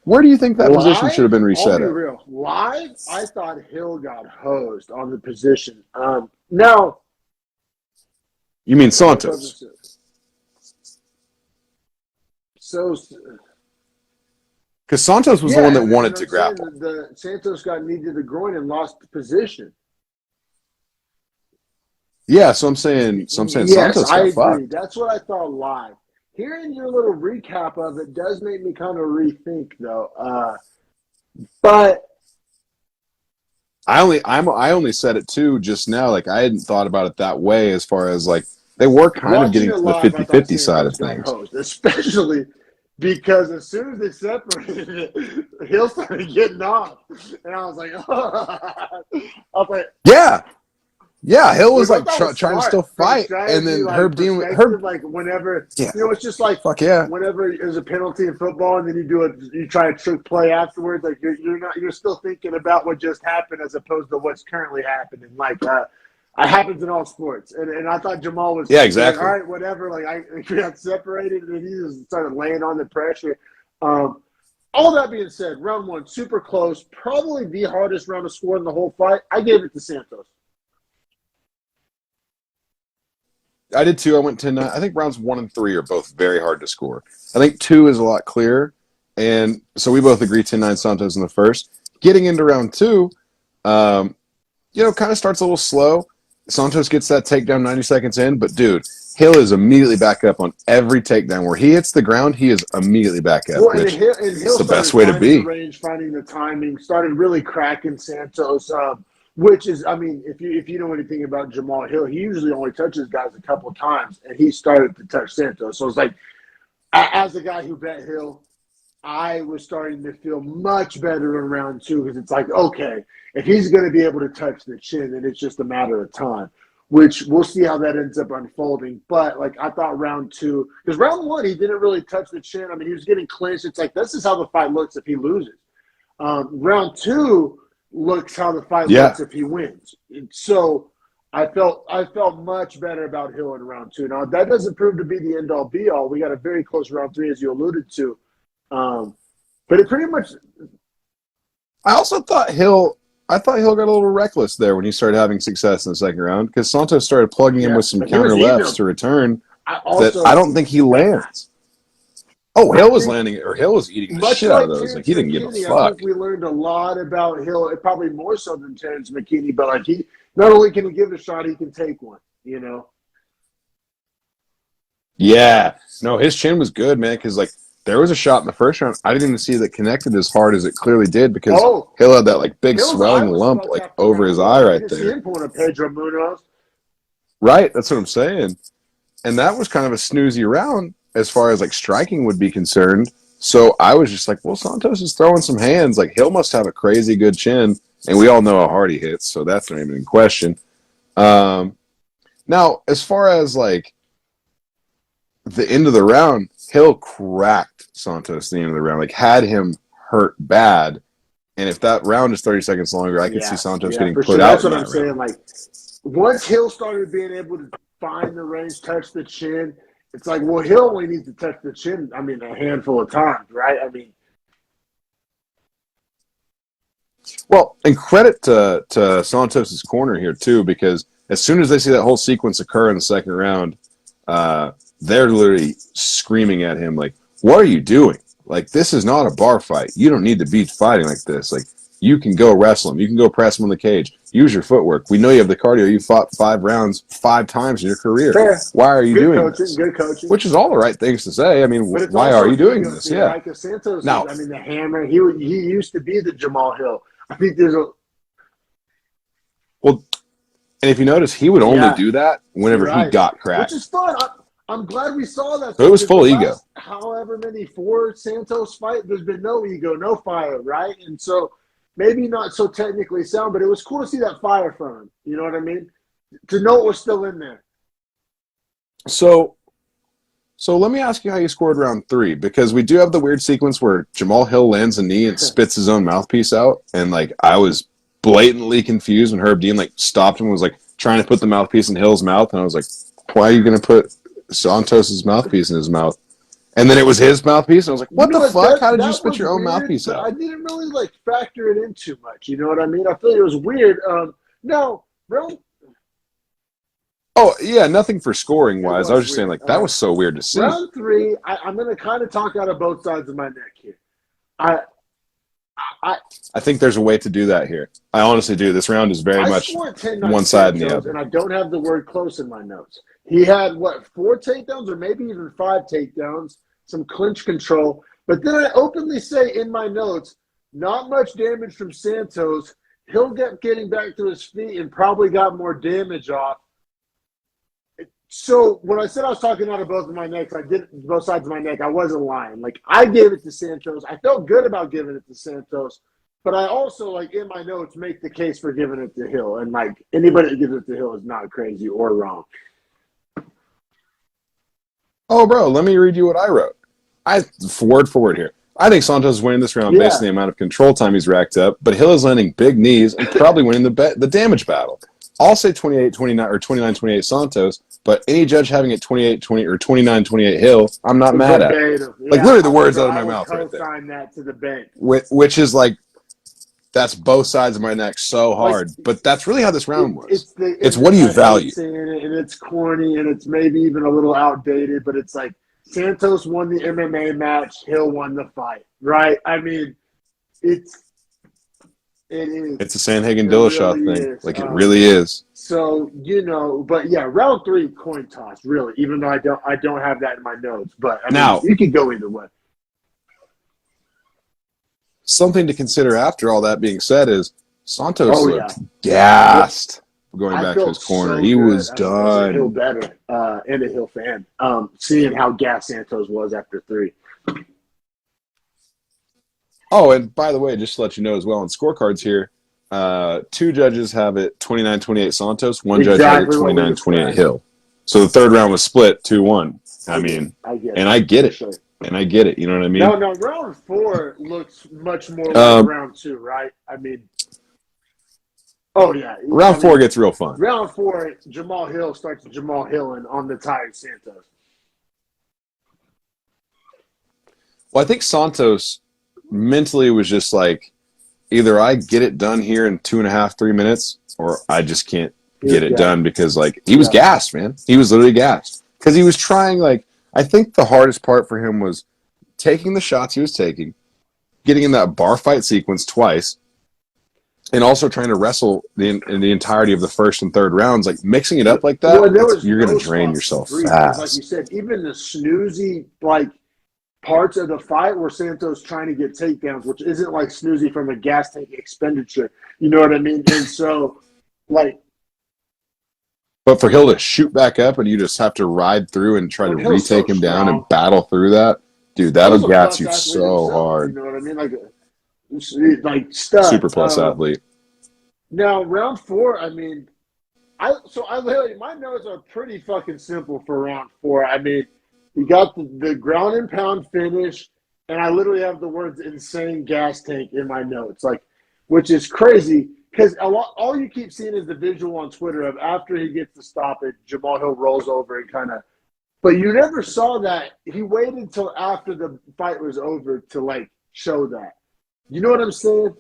Where do you think that position should have been reset? I'll be real. Live, I thought Hill got hosed on the position. No. You mean Santos? So, because Santos was the one that wanted to grapple. Santos got knee to the groin and lost the position. Yeah, so I'm saying Santos got I agree. fucked. That's what I thought live. Hearing your little recap of it does make me kind of rethink, though. But I only said it too just now. Like I hadn't thought about it that way. As far as like they were kind of getting to the 50-50 side of things, especially because as soon as they separated, Hill started getting off, and I was like, yeah, Hill was like trying to still fight, and then Herb Dean, like whenever it's just like whenever there's a penalty in football, and then you try a trick play afterwards, like you're still thinking about what just happened as opposed to what's currently happening. Like it happens in all sports, and I thought Jamahal was exactly. Like, all right, whatever. Like we got separated, and then he just started laying on the pressure. All that being said, round 1 super close, probably the hardest round to score in the whole fight. I gave it to Santos. I did too. I went 10-9. I think rounds 1 and 3 are both very hard to score. I think 2 is a lot clearer. And so we both agree 10-9 Santos in the first. Getting into round 2, kind of starts a little slow. Santos gets that takedown 90 seconds in. But, dude, Hill is immediately back up on every takedown. Where he hits the ground, he is immediately back up. Well, and Hill the best way to be. The range, finding the timing, started really cracking Santos. Which is, I mean, if you know anything about Jamahal Hill, he usually only touches guys a couple times, and he started to touch Santos. So it's like, as a guy who bet Hill, I was starting to feel much better in round 2 because it's like, okay, if he's going to be able to touch the chin, then it's just a matter of time. Which we'll see how that ends up unfolding. But like I thought, round 2, because round 1 he didn't really touch the chin. I mean, he was getting clinched. It's like this is how the fight looks if he loses. Round 2. Looks how the fight looks if he wins. So I felt much better about Hill in round 2. Now that doesn't prove to be the end all be all. We got a very close round 3 as you alluded to. But it pretty much. I also thought Hill got a little reckless there when he started having success in the second round because Santos started plugging him with some counter lefts to return. I don't think he lands. Oh, I Hill was think landing, or Hill was eating the much shit out of like those. Like, Terrence he didn't give a McKinney, I fuck. think we learned a lot about Hill, probably more so than Terrence McKinney, but like he not only can he give a shot, he can take one, you know? Yeah. No, his chin was good, man, because, like, there was a shot in the first round. I didn't even see that connected as hard as it clearly did because Oh, Hill had that, like, big Hill's eye swelling was lump, fucked like, after over his round eye one. You right didn't see there. him pulling a Pedro Munoz. Right. That's what I'm saying. And that was kind of a snoozy round as far as, like, striking would be concerned. So I was just like, well, Santos is throwing some hands. Like, Hill must have a crazy good chin. And we all know how hard he hits, so that's not even in question. Um, Now, as far as, like, the end of the round, Hill cracked Santos at the end of the round, like, had him hurt bad. And if that round is 30 seconds longer, I could see Santos getting For sure. put out That's in what I'm that round. saying. Like once Hill started being able to find the range, touch the chin, it's like, well, Hill only needs to touch the chin, I mean, a handful of times, right? I mean, Well, and credit to Santos's corner here, too, because as soon as they see that whole sequence occur in the second round, they're literally screaming at him, like, what are you doing? Like, this is not a bar fight. You don't need to be fighting like this. Like, you can go wrestle him. You can go press him on the cage. Use your footwork. We know you have the cardio. You fought 5 rounds 5 times in your career. fair. Why are you Good doing coaching, this? good coaching. Which is all the right things to say. I mean, But it's why are also you doing ego this? too, Yeah. right? Because Santos is, Now, I mean, the hammer. He used to be the Jamahal Hill. I think there's a well, and if you notice, he would only yeah. do that You're whenever he right, got which cracked. is fun. I'm glad we saw that So it though, was because the full ego. last however many 4 Santos fight, there's been no ego, no fire, right? And so maybe not so technically sound, but it was cool to see that fire from him. You know what I mean? To know it was still in there. So let me ask you how you scored round 3, because we do have the weird sequence where Jamahal Hill lands a knee and spits his own mouthpiece out, and, like, I was blatantly confused when Herb Dean, like, stopped him and was, like, trying to put the mouthpiece in Hill's mouth, and I was like, why are you going to put Santos's mouthpiece in his mouth? And then it was his mouthpiece, and I was like, You what know the what? fuck? How did you That spit was your own weird, mouthpiece but I out? didn't really like factor it in too much. You know what I mean? I feel like it was weird. No, bro, Oh, yeah, nothing for scoring it wise. I was was just saying, weird. like, that was so weird to see. Round 3, I'm going to kind of talk out of both sides of my neck here. I I I think there's a way to do that here. I honestly do. This round is very I much scored 10 one night side and the Santos, other. and I don't have the word close in my notes. He had, what, 4 takedowns or maybe even 5 takedowns, some clinch control. But then I openly say in my notes, not much damage from Santos. He'll get getting back to his feet and probably got more damage off. So when I said I was talking out of both of my necks, I did both sides of my neck. I wasn't lying. Like I gave it to Santos. I felt good about giving it to Santos, but I also like in my notes make the case for giving it to Hill. And like anybody that gives it to Hill is not crazy or wrong. Oh, bro, let me read you what I wrote. Word for word here. I think Santos is winning this round based on Yeah, the amount of control time he's racked up, but Hill is landing big knees and probably winning the damage battle. I'll say 28-29 or 29-28 Santos, but any judge having it 28-20 or 29-28 Hill, I'm not mad at. verbatim. Like, Yeah, literally the words out of I my will mouth right there. co-sign that to the bank. Which is like, that's both sides of my neck so Like hard. But that's really how this round was. it's the It's and what do you I hate value? saying it, and it's corny, and it's maybe even a little outdated, but it's like Santos won the MMA match, Hill won the fight, right? I mean, it's it is It's a Sanhagen it Dillashaw really thing. is. Like, it really is. So but yeah, round 3 coin toss, really. Even though I don't have that in my notes, but I mean, Now, you could go either way. something to consider after all that being said is Santos Oh yeah, looked gassed going I back to his felt corner. so He good was as a Hill done. better and a Hill fan, seeing how gas Santos was after 3. Oh, and by the way, just to let you know as well, on scorecards here, 2 judges have it 29-28 Santos. 1 judge has it Exactly what we 29-28 described. Hill. So the third round was split 2-1. I mean, I get and it I get for it. sure. And I get it. You know what I mean? No, round 4 looks much more like Um, round 2, right? I mean, oh yeah. I round 4 mean, gets real fun. round 4, Jamahal Hill starts Jamahal Hill and on the tired Santos. Well, I think Santos mentally was just like, either I get it done here in 2.5, 3 minutes, or I just can't get it done because, like, he was gassed, man. He was literally gassed because he was trying. Like, I think the hardest part for him was taking the shots he was taking, getting in that bar fight sequence twice, and also trying to wrestle in the entirety of the first and third rounds, like mixing it up like that, Well, there was you're no going to drain spots to yourself breathe because, like you fast. said, even the snoozy parts of the fight where Santos trying to get takedowns, which isn't like snoozy from a gas tank expenditure. You know what I mean? And so, like, But for Hill to shoot back up and you just have to ride through and try well, to Hill's so retake him down strong. and battle through that, dude, that'll Hill's a gas plus you athlete so himself. You hard. know what I mean? Like stud. Super plus athlete. Now round 4, I mean, I literally my notes are pretty fucking simple for round 4. I mean, you got the ground and pound finish, and I literally have the words "insane gas tank" in my notes, like, which is crazy because all you keep seeing is the visual on Twitter of after he gets the stoppage, Jamahal Hill rolls over and kind of, but you never saw that. He waited until after the fight was over to like show that. You know what I'm saying?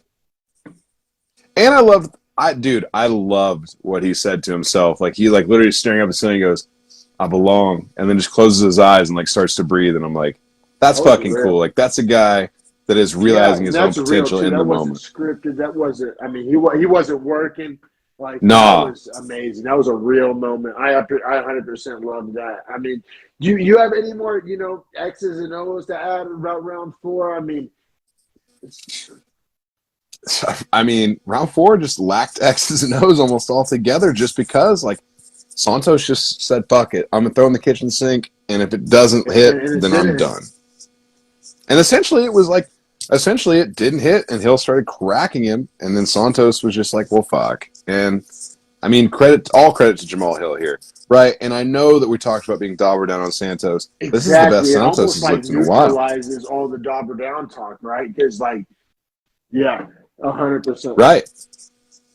And I loved what he said to himself. Like he like literally staring up at the ceiling, goes, "I belong," and then just closes his eyes and like starts to breathe. And I'm like, That that's was fucking cool. real. Like that's a guy that is Yeah, realizing and his own that's real potential too. in the That wasn't moment. scripted. That wasn't. I mean, he wasn't working. Like that Nah, was amazing. That was a real moment. I 100% love that. I mean, you have any more X's and O's to add about round 4? I mean, I mean, round 4 just lacked X's and O's almost altogether, just because like Santos just said, "Fuck it, I'm gonna throw in the kitchen sink, and if it doesn't hit, and it then I'm didn't hit. done." And essentially, it didn't hit, and Hill started cracking him, and then Santos was just like, "Well, fuck." And I mean, all credit to Jamahal Hill here, right? And I know that we talked about being daubered down on Santos. This is the best Exactly. It Santos almost has like looked in a while, neutralizes all the dauber down talk, right? Because like, yeah, 100%. right?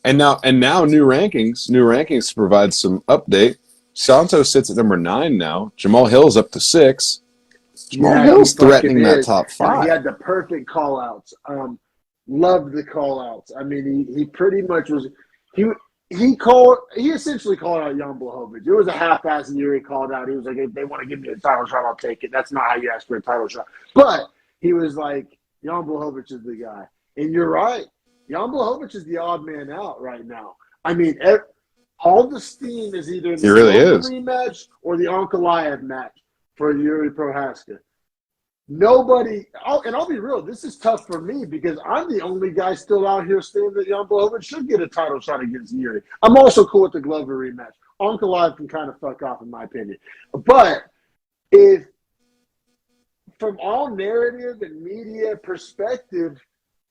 And now new rankings provide some update. Santos sits at number 9 now. Jamahal Hill's up to 6. Jamahal Yeah, he Hill's fucking threatening that is. top And he 5. had the perfect call outs. Loved the call outs. I mean, he pretty much was he he essentially called out Jan Blachowicz. It was a half-ass year he called out. He was like, if they want to give me a title shot, I'll take it. That's not how you ask for a title shot. But he was like, Jan Blachowicz is the guy. And you're right. Jan Blachowicz is the odd man out right now. I mean, all the steam is either in He the really Glover is. rematch or the Ankalaev match for Yuri Prohaska. Nobody, and I'll be real, this is tough for me because I'm the only guy still out here saying that Jan Blachowicz should get a title shot against Yuri. I'm also cool with the Glover rematch. Ankalaev can kind of fuck off, in my opinion. But if, from all narrative and media perspective,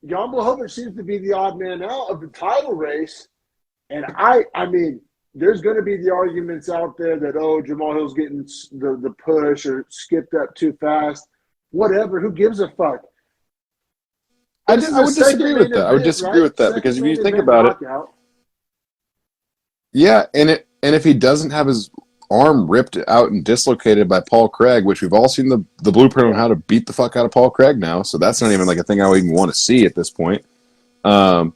Jan Blachowicz seems to be the odd man out of the title race. And I mean, there's going to be the arguments out there that, oh, Jamahal Hill's getting the push or skipped up too fast. Whatever. Who gives a fuck? I This is a would disagree second with main that. I would event, disagree right? with that because Second if you main think event about it, knockout. yeah, and if he doesn't have his arm ripped out and dislocated by Paul Craig, which we've all seen the blueprint on Yeah. how to beat the fuck out of Paul Craig now, so that's not even like a thing I would even want to see at this point. Um,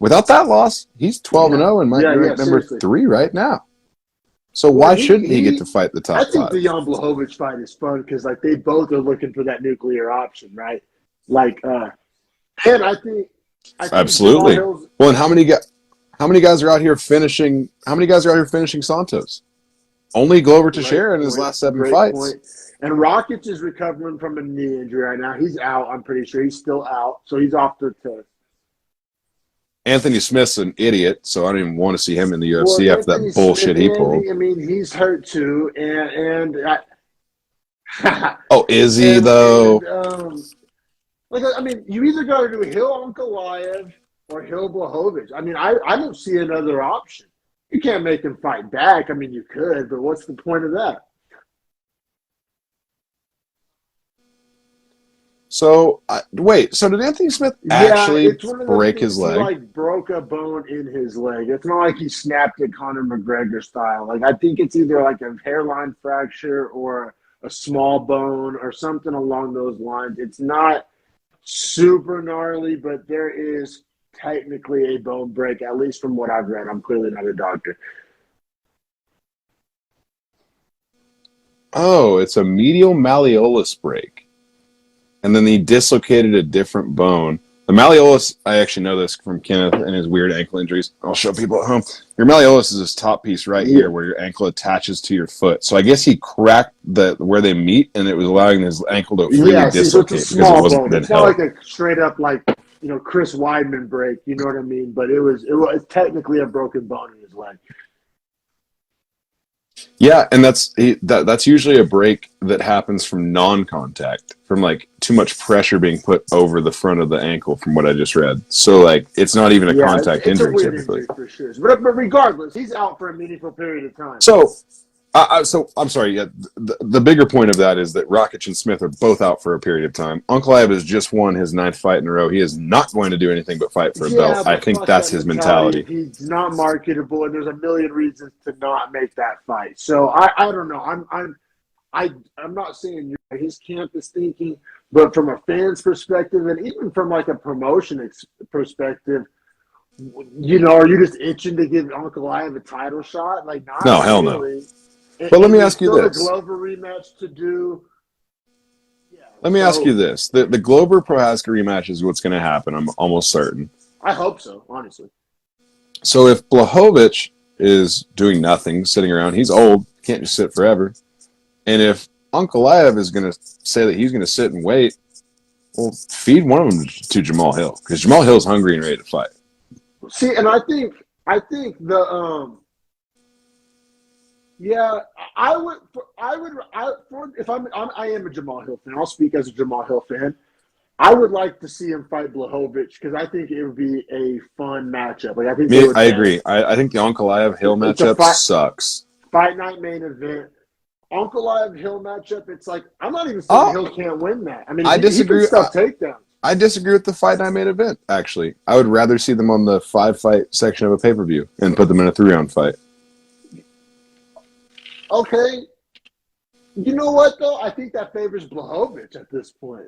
Without that loss, he's 12-0 and might be Yeah, ranked number seriously. 3 right now. So Well, why shouldn't he get to fight the I top think 5? the Jan Blachowicz fight is fun because, like, they both are looking for that nuclear option, right? Like, and I think Jamahal Absolutely. Hill's, Well, and how many guys are out here finishing? How many guys are out here finishing Santos? Only Glover Teixeira in his last 7 great fights. point. And Rockets is recovering from a knee injury right now. He's out. I'm pretty sure he's still out, so he's off the test. Anthony Smith's an idiot, so I don't even want to see him in the Well, UFC after Anthony that bullshit Smith, he pulled. I mean, he's hurt too, and Oh, is he and though? like, I mean, you either got to do Hill Ankalaev or Hill Blachowicz. I mean, I don't see another option. You can't make him fight back. I mean, you could, but what's the point of that? So wait. So did Anthony Smith Yeah, actually it's one of those break his things. He leg? like broke a bone in his leg. It's not like he snapped it Conor McGregor style. Like, I think it's either like a hairline fracture or a small bone or something along those lines. It's not super gnarly, but there is technically a bone break, at least from what I've read. I'm clearly not a doctor. Oh, it's a medial malleolus break. and then he dislocated a different bone. The malleolus, I actually know this from Kenneth and his weird ankle injuries. I'll show people at home. Your malleolus is this top piece right here where your ankle attaches to your foot. So I guess he cracked where they meet, and it was allowing his ankle to freely dislocate so it's a because it small wasn't bone. been It's not held. like a straight up Chris Weidman break. You know what I mean? But it was technically a broken bone in his leg. Yeah, and that's usually a break that happens from non-contact, from like too much pressure being put over the front of the ankle, from what I just read. So like it's not even a contact it's injury a weird typically. injury for sure. But regardless, he's out for a meaningful period of time. So I'm sorry. Yeah, the bigger point of that is that Rakic and Smith are both out for a period of time. Ankalaev has just won his 9th fight in a row. He is not going to do anything but fight for a belt. I think that's his mentality. He's not marketable, and there's a million reasons to not make that fight. So I don't know. I'm not saying his camp is thinking, but from a fan's perspective, and even from like a promotion perspective, are you just itching to give Ankalaev a title shot? Like, not no, hell really. no. But let me ask you this: the Glover rematch to do. Yeah. Let me ask you this: the Glover Prohaska rematch is what's going to happen. I'm almost certain. I hope so, honestly. So if Blachowicz is doing nothing, sitting around, he's old, can't just sit forever. And if Ankalaev is going to say that he's going to sit and wait, well, feed one of them to Jamahal Hill, because Jamahal Hill's hungry and ready to fight. See, and I think the yeah, I am a Jamahal Hill fan. I'll speak as a Jamahal Hill fan. I would like to see him fight Blachowicz because I think it would be a fun matchup. Like I agree. I think the Ankalaev Hill matchup sucks. Fight night main event. Ankalaev Hill matchup. It's like I'm not even saying Hill can't win that. I mean, I disagree. He can stuff takedowns. I disagree with the fight night main event. Actually, I would rather see them on the 5-fight section of a pay-per-view and put them in a 3-round fight. Okay. You know what though? I think that favors Blachowicz at this point.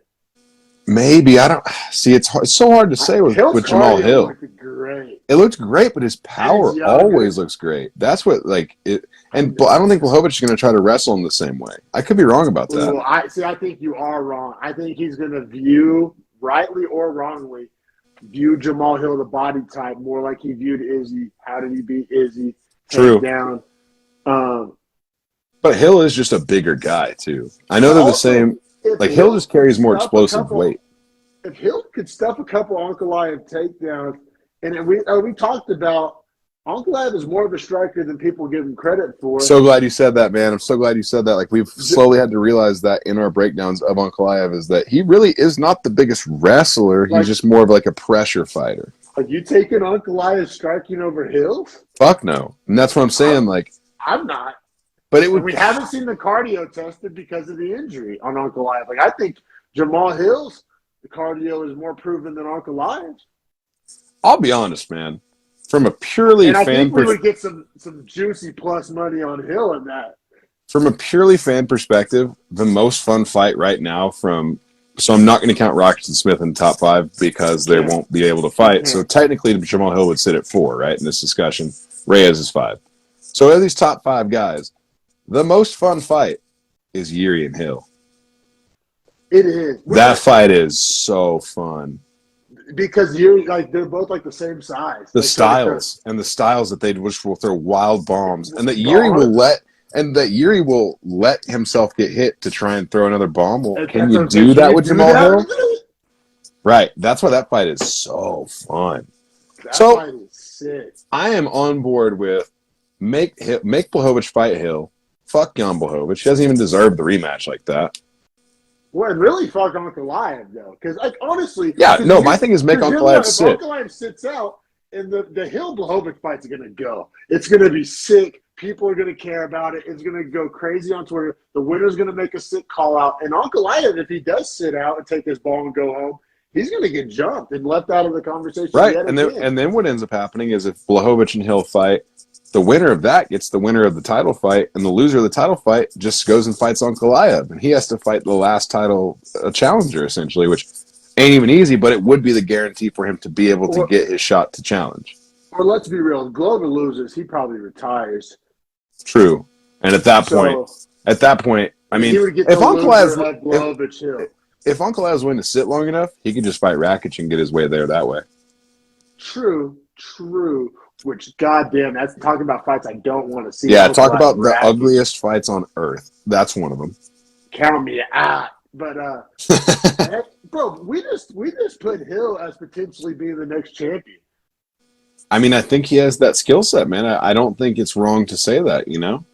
Maybe. I don't see. It's so hard to say with Jamahal Hill. Looked great. It looks great, but his power always looks great. That's what it. And I don't think Blachowicz is going to try to wrestle him the same way. I could be wrong about that. Well, I think you are wrong. I think he's going to view, rightly or wrongly, Jamahal Hill, the body type, more like he viewed Izzy. How did he beat Izzy? True. Down. But Hill is just a bigger guy too. I know they're the same. Like Hill just carries more explosive weight. If Hill could stuff a couple Ankalaev takedowns, and we talked about Ankalaev is more of a striker than people give him credit for. So glad you said that, man. I'm so glad you said that. Like we've slowly had to realize that in our breakdowns of Ankalaev is that he really is not the biggest wrestler. He's just more of like a pressure fighter. Are you taking Ankalaev striking over Hill? Fuck no. And that's what I'm saying. I'm not. But we haven't seen the cardio tested because of the injury on Ankalaev. Like I think Jamahal Hill's the cardio is more proven than Ankalaev's. I'll be honest, man. From a purely I think we would get some juicy plus money on Hill in that. From a purely fan perspective, the most fun fight right now so I'm not going to count Rakic and Smith in the top 5 because they won't be able to fight. So technically, Jamahal Hill would sit at 4, right, in this discussion. Reyes is 5. So of these top 5 guys, the most fun fight is Yuri and Hill. It is. That fight is so fun. Because Yuri, they're both the same size. The styles that they will throw wild bombs, and that Yuri will let himself get hit to try and throw another bomb. Well, can you do that with Jamahal Hill? Right. That's why that fight is so fun. That fight is sick. I am on board with make Blachowicz fight Hill. Fuck Jan Blachowicz. He doesn't even deserve the rematch like that. Well, and really fuck Ankalaev, though. Because, honestly... Yeah, no, my thing is make Ankalaev sit. If Ankalaev sits out, and the Hill Blachowicz fight's going to go. It's going to be sick. People are going to care about it. It's going to go crazy on Twitter. The winner's going to make a sick call-out. And Ankalaev, if he does sit out and take this ball and go home, he's going to get jumped and left out of the conversation. Right, and then what ends up happening is if Blachowicz and Hill fight, the winner of that gets the winner of the title fight, and the loser of the title fight just goes and fights Ankalaev, and he has to fight the last title challenger, essentially, which ain't even easy, but it would be the guarantee for him to be able to get his shot to challenge. Or let's be real, if Glover loses, he probably retires. True. And at that point, I mean, if Ankalaev... if Ankalaev's willing to sit long enough, he could just fight Rakic and get his way there that way. True. Which, goddamn, that's talking about fights I don't want to see. Yeah, talk about the Rakic. ugliest fights on earth. That's one of them. Count me out. But bro, we just put Hill as potentially being the next champion. I mean, I think he has that skill set, man. I don't think it's wrong to say that, you know?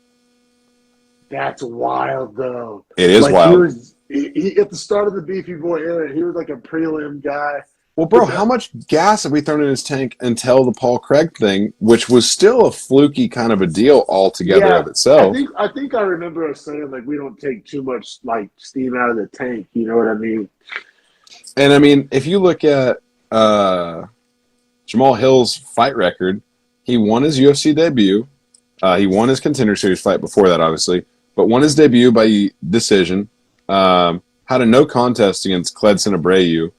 That's wild, though. It is wild. He at the start of the Beefy Boy era, he was like a prelim guy. Well, bro, how much gas have we thrown in his tank until the Paul Craig thing, which was still a fluky kind of a deal altogether of itself? I think I remember us saying, like, we don't take too much, like, steam out of the tank. You know what I mean? And, I mean, if you look at Jamahal Hill's fight record, he won his UFC debut. He won his Contender Series fight before that, obviously, but won his debut by decision. Had a no contest against Cledson Abreu,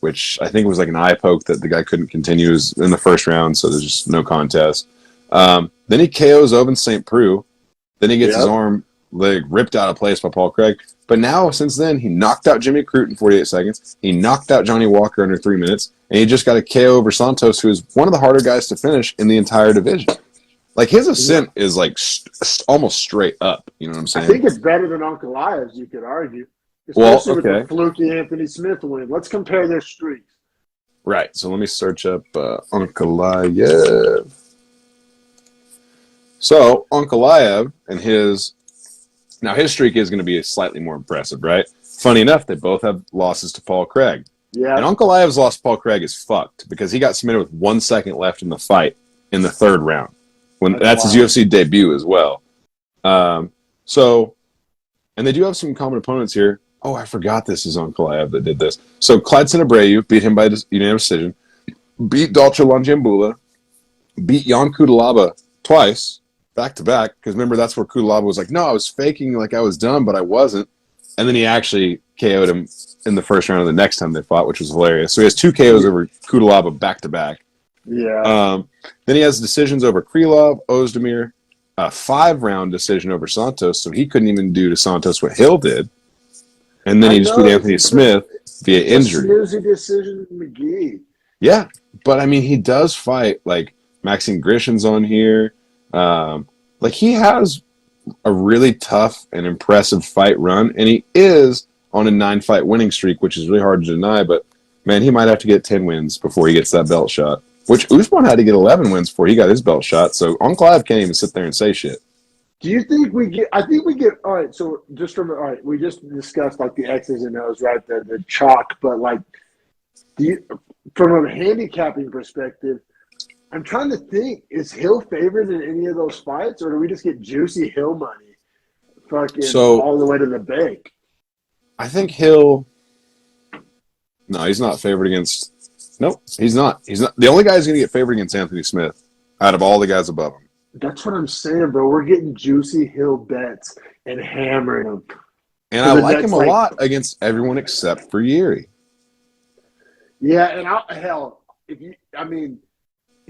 which I think was like an eye poke that the guy couldn't continue in the first round, so there's just no contest. Then he KOs Oven St. Preux. Then he gets his arm ripped out of place by Paul Craig. But now, since then, he knocked out Jimmy Crute in 48 seconds. He knocked out Johnny Walker under 3 minutes. And he just got a KO over Santos, who is one of the harder guys to finish in the entire division. Like, his ascent is like almost straight up. You know what I'm saying? I think it's better than Ankalaev's, you could argue. Especially with the fluky Anthony Smith win. Let's compare their streaks. Right. So let me search up Ankalaev. So Ankalaev and his streak is going to be slightly more impressive, right? Funny enough, they both have losses to Paul Craig. Yeah. And Ankalaev's loss to Paul Craig is fucked because he got submitted with 1 second left in the fight in the third round. That's his UFC debut as well. And they do have some common opponents here. Oh, I forgot this is Ankalaev that did this. So Cledson Abreu beat him by unanimous decision, beat Dalcha Langiambula, beat Jan Kudalaba twice, back-to-back, because remember, that's where Kudalaba was like, no, I was faking like I was done, but I wasn't. And then he actually KO'd him in the first round of the next time they fought, which was hilarious. So he has 2 KOs over Kudalaba back-to-back. Yeah. Then he has decisions over Krylov, Ozdemir, a 5-round decision over Santos, so he couldn't even do to Santos what Hill did. And then he just beat Anthony Smith via injury. Snoozy decision, McGee. Yeah, but I mean, he does fight like Maxime Grishin's on here. Like, he has a really tough and impressive fight run, and he is on a 9-fight winning streak, which is really hard to deny. But man, he might have to get 10 wins before he gets that belt shot. Which Usman had to get 11 wins before he got his belt shot. So Ankalaev can't even sit there and say shit. Do you think we get? I think we get. All right. So just from all right, we just discussed like the X's and O's, right? The chalk, but like, from a handicapping perspective, I'm trying to think: is Hill favored in any of those fights, or do we just get juicy Hill money, fucking all the way to the bank? I think Hill. No, he's not favored against. Nope, he's not. He's not. The only guy who's going to get favored against Anthony Smith out of all the guys above him. That's what I'm saying, bro. We're getting juicy Hill bets and hammering them. And I like him a lot against everyone except for Yuri. Yeah, and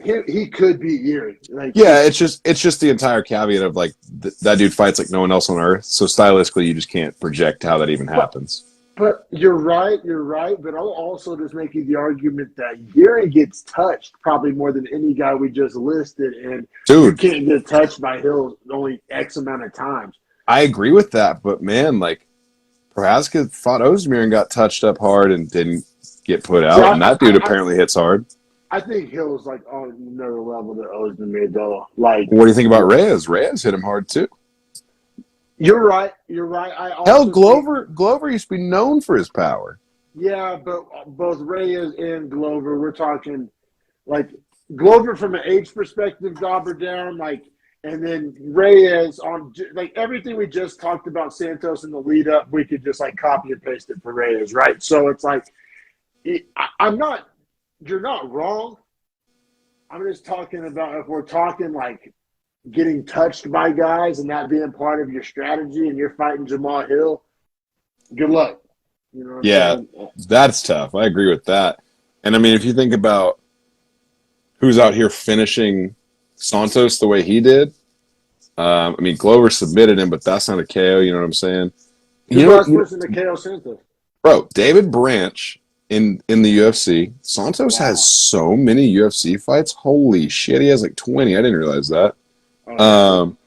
he could beat Yuri. Like, yeah, it's just the entire caveat of like that dude fights like no one else on earth. So stylistically, you just can't project how that even happens. But you're right. But I'll also just make you the argument that Yuri gets touched probably more than any guy we just listed. And dude, you can't get touched by Hill only X amount of times. I agree with that. But man, like, Prohaska fought Ozdemir and got touched up hard and didn't get put out. And that dude apparently hits hard. I think Hill's like on another level than Ozdemir, though. Like, what do you think about Reyes? Reyes hit him hard too. You're right. Hell, Glover used to be known for his power. Yeah, but both Reyes and Glover, we're talking like Glover from an age perspective, Dauber down, like, and then Reyes on like everything we just talked about Santos in the lead up, we could just like copy and paste it for Reyes, right? So it's like, you're not wrong. I'm just talking about if we're talking like getting touched by guys and that being part of your strategy and you're fighting Jamahal Hill, good luck. You know what I'm saying? That's tough. I agree with that. And I mean, if you think about who's out here finishing Santos the way he did, I mean, Glover submitted him, but that's not a KO. You know what I'm saying? Who's the last person to KO Santos? Bro, David Branch in the UFC. Santos has Wow. so many UFC fights. Holy shit, he has like 20. I didn't realize that. Oh yeah. Um,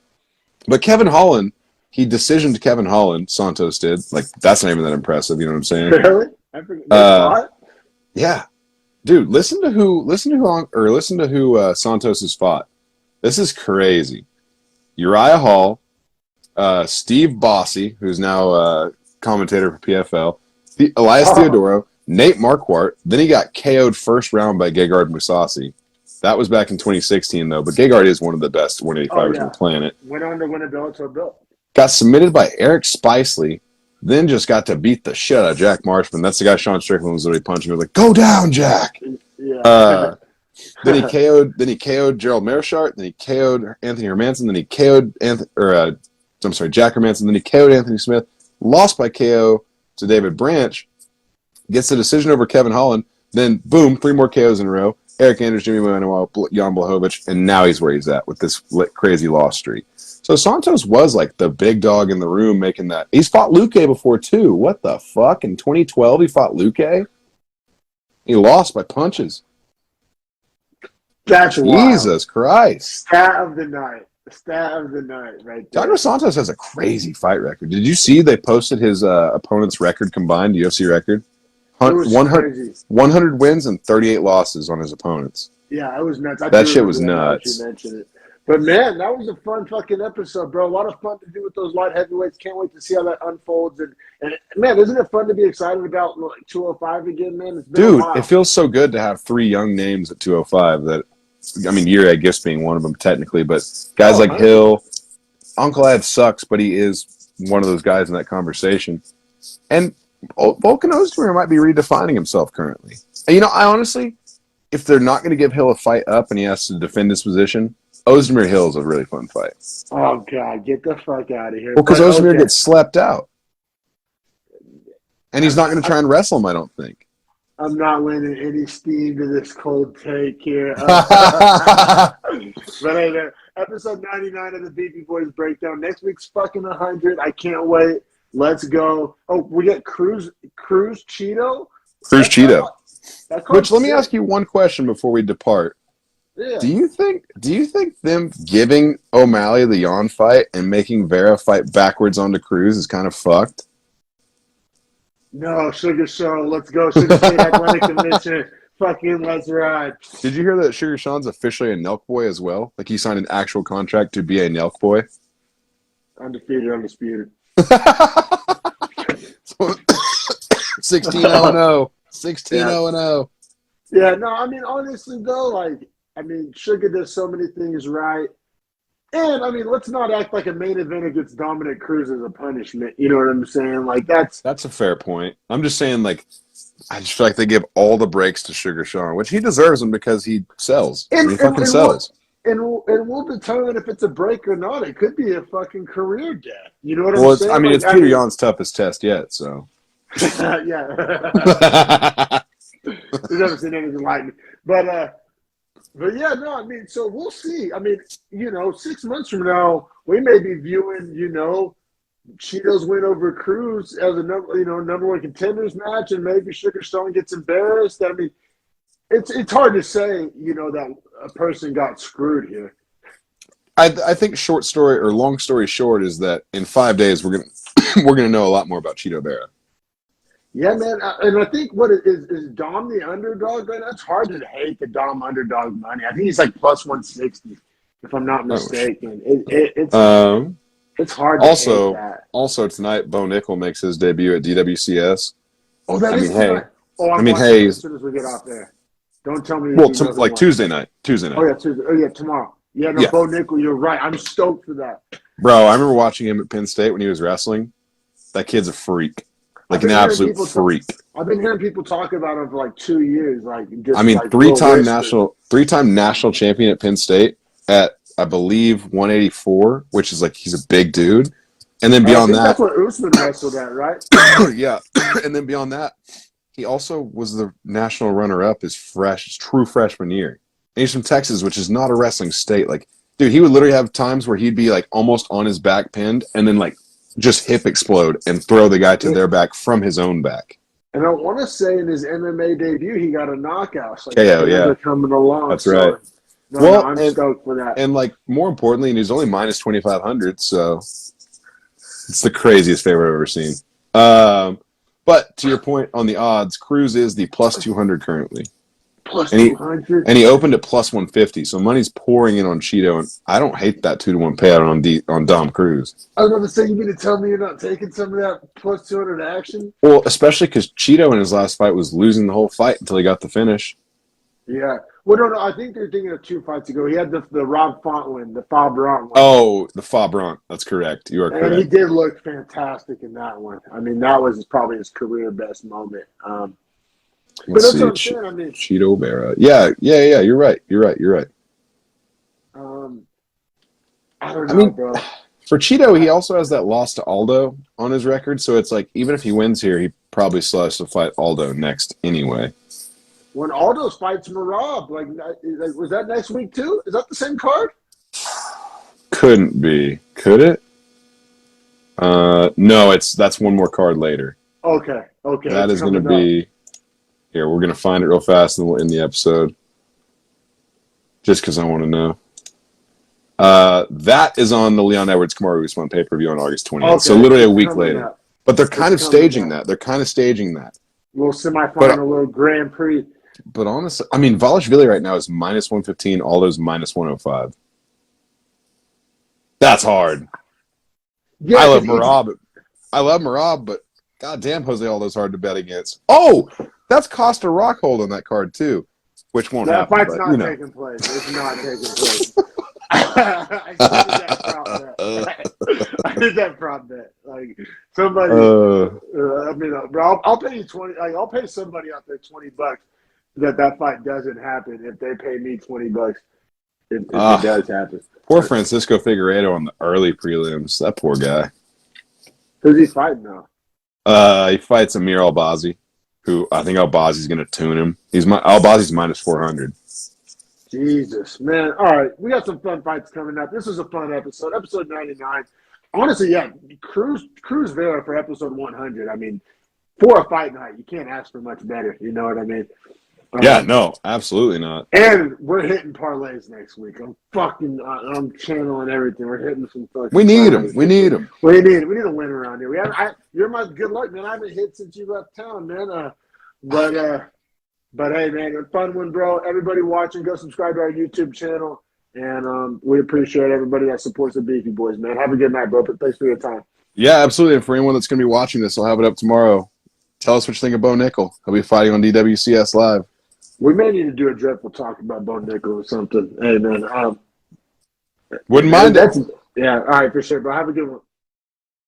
but Kevin Holland, he decisioned Kevin Holland. Santos did. Like that's not even that impressive. You know what I'm saying? Really? I forget. They Uh, fought? yeah, dude. Listen to who Santos has fought. This is crazy. Uriah Hall, Steve Bossy, who's now commentator for PFL, Elias Oh, Theodoro, Nate Marquardt. Then he got KO'd first round by Gegard Mousasi. That was back in 2016, though. But Gegard is one of the best oh 185ers on the yeah. planet. Went on to win a Bellator belt. Got submitted by Eric Spicely. Then just got to beat the shit out of Jack Marshman. That's the guy Sean Strickland was literally punching. He was like, "Go down, Jack." Yeah. Uh, then he KO'd Gerald Mearshart. Then he KO'd Anthony Hermanson. Then he KO'd Jack Hermanson. Then he KO'd Anthony Smith. Lost by KO to David Branch. Gets the decision over Kevin Holland. Then boom, 3 more KOs in a row. Eric Anders, Jimmy Manuel, Jan Blachowicz, and now he's where he's at with this crazy loss streak. So Santos was like the big dog in the room making that. He's fought Luque before too. What the fuck? In 2012, he fought Luque. He lost by punches. That's wild. Jesus Christ. Stat of the night. Stat of the night, right there. Thiago Santos has a crazy fight record. Did you see they posted his opponent's record combined, UFC record? It was 100, crazy. 100 wins and 38 losses on his opponents. Yeah, it was nuts. That shit was nuts. You mentioned it. But man, that was a fun fucking episode, bro. A lot of fun to do with those light heavyweights. Can't wait to see how that unfolds. And man, isn't it fun to be excited about like 205 again, man? It's been a Dude, while. it feels so good to have 3 young names at 205 that, I mean, Uriah Gifts being one of them technically, but guys like Hill, Uncle Ed sucks, but he is one of those guys in that conversation. And Volkan Ozdemir might be redefining himself currently. And, you know, I honestly, if they're not going to give Hill a fight up and he has to defend his position, Ozdemir Hill is a really fun fight. Oh God, get the fuck out of here! Well, because Ozdemir gets slept out, and he's not going to try and wrestle him. I don't think. I'm not lending any steam to this cold take here. But hey, episode 99 of the Beefy Boys breakdown. Next week's fucking 100. I can't wait. Let's go. Oh, we get Cruz Cheeto. Cruz Cheeto. Which let me ask you one question before we depart. Yeah. Do you think them giving O'Malley the yawn fight and making Vera fight backwards onto Cruz is kind of fucked? No, Sugar Sean, let's go. Sugar State Athletic Commission. Fucking let's ride. Did you hear that Sugar Sean's officially a Nelk boy as well? Like he signed an actual contract to be a Nelk boy? Undisputed. 16-0-0. 16-0-0. Yeah, no, I mean, honestly, though, like, I mean, Sugar does so many things right. And, I mean, let's not act like a main event against Dominic Cruz as a punishment. You know what I'm saying? Like, that's a fair point. I'm just saying, like, I just feel like they give all the breaks to Sugar Sean, which he deserves them because he sells. He fucking sells. And we'll determine if it's a break or not. It could be a fucking career death. You know what I'm saying? I mean, it's Peter Yan's toughest test yet, so. Yeah. He's never seen anything like me. But yeah, no, I mean, so we'll see. I mean, you know, 6 months from now, we may be viewing, you know, Cheeto's win over Cruz as a number one contenders match, and maybe Sugar Stone gets embarrassed. I mean, it's hard to say, you know, that a person got screwed here. I think long story short is that in 5 days we're gonna know a lot more about Cheeto Vera. Yeah, man, and I think what is Dom the underdog right now? It's hard to hate the Dom underdog money. I think he's like plus 160, if I'm not mistaken. It's hard to hate that. Also tonight, Bo Nickel makes his debut at DWCS. Oh, that is tonight. As soon as we get off there. Don't tell me. Well, Tuesday night. Oh, yeah, Tuesday. Oh, yeah, tomorrow. Yeah, no, Bo Nickel, you're right. I'm stoked for that. Bro, I remember watching him at Penn State when he was wrestling. That kid's a freak. Like an absolute freak. I've been hearing people talk about him for like 2 years. Three-time national champion at Penn State at, I believe, 184, which is like he's a big dude. And then beyond that, that's what Usman wrestled at, right? Yeah. And then beyond that, he also was the national runner-up his true freshman year. And he's from Texas, which is not a wrestling state. Like, dude, he would literally have times where he'd be like almost on his back pinned, and then like just hip explode and throw the guy to their back from his own back. And I want to say in his MMA debut, he got a knockout. So KO, fans yeah. are coming along. That's right. No, Well, I'm stoked for that. and like more importantly, he's only minus 2,500, so it's the craziest favorite I've ever seen. But to your point on the odds, Cruz is the plus 200 currently. Plus And 200. And he opened at plus 150, so money's pouring in on Cheeto, and I don't hate that 2-to-1 payout on Dom Cruz. I was about to say, you mean to tell me you're not taking some of that plus 200 action? Well, especially because Cheeto in his last fight was losing the whole fight until he got the finish. Yeah. Well, no, I think they're thinking of 2 fights ago. He had the Rob Font win, the Fabrant win. Oh, the Fabrant. That's correct. You are correct. And he did look fantastic in that one. I mean, that was probably his career best moment. But that's what I'm saying. I mean, Cheeto Vera. Yeah. You're right. I don't know, bro. For Cheeto, he also has that loss to Aldo on his record, so it's like even if he wins here, he probably still has to fight Aldo next anyway. When Aldo fights Marab, like was that next week too? Is that the same card? Couldn't be. Could it? No, that's one more card later. Okay. That is going to be... Here, we're going to find it real fast and we'll end the episode. Just because I want to know. That is on the Leon Edwards Kamaru Usman pay-per-view on August 20th. Okay, so literally a week later. Up. But they're kind of staging that. They're kind of staging that. Little semifinal, little Grand Prix. But honestly, I mean, Valashvili right now is minus 115. All those minus 105. That's hard. Yeah, I love Marab, but goddamn, Jose Aldo's hard to bet against. Oh, that's Costa Rockhold on that card too, which won't happen. That fight's not taking place. It's not taking place. I did that prop bet. Like somebody, I mean, bro, I'll pay you 20. Like, I'll pay somebody out there $20 that fight doesn't happen if they pay me $20. If it does happen. Poor Francisco Figueiredo on the early prelims. That poor guy. Who's he fighting now? He fights Amir Albazi, who I think Albazi's going to tune him. Albazi's minus 400. Jesus, man. All right, we got some fun fights coming up. This was a fun episode, episode 99. Honestly, yeah, Cruz Vera for episode 100. I mean, for a fight night, you can't ask for much better. You know what I mean? Yeah, no, absolutely not. And we're hitting parlays next week. I'm channeling everything. We're hitting some fucking. We need them. We need them. We need a win around here. You're my good luck, man. I haven't hit since you left town, man. But hey, man, a fun one, bro. Everybody watching, go subscribe to our YouTube channel, and we appreciate everybody that supports the Beefy Boys, man. Have a good night, bro. Thanks for your time. Yeah, absolutely. And for anyone that's going to be watching this, I'll have it up tomorrow. Tell us what you think of Bo Nickel. He'll be fighting on DWCS Live. We may need to do a dreadful talk about Bo Nickel or something. Hey, man. Wouldn't mind it. Yeah, all right, for sure, bro. Have a good one.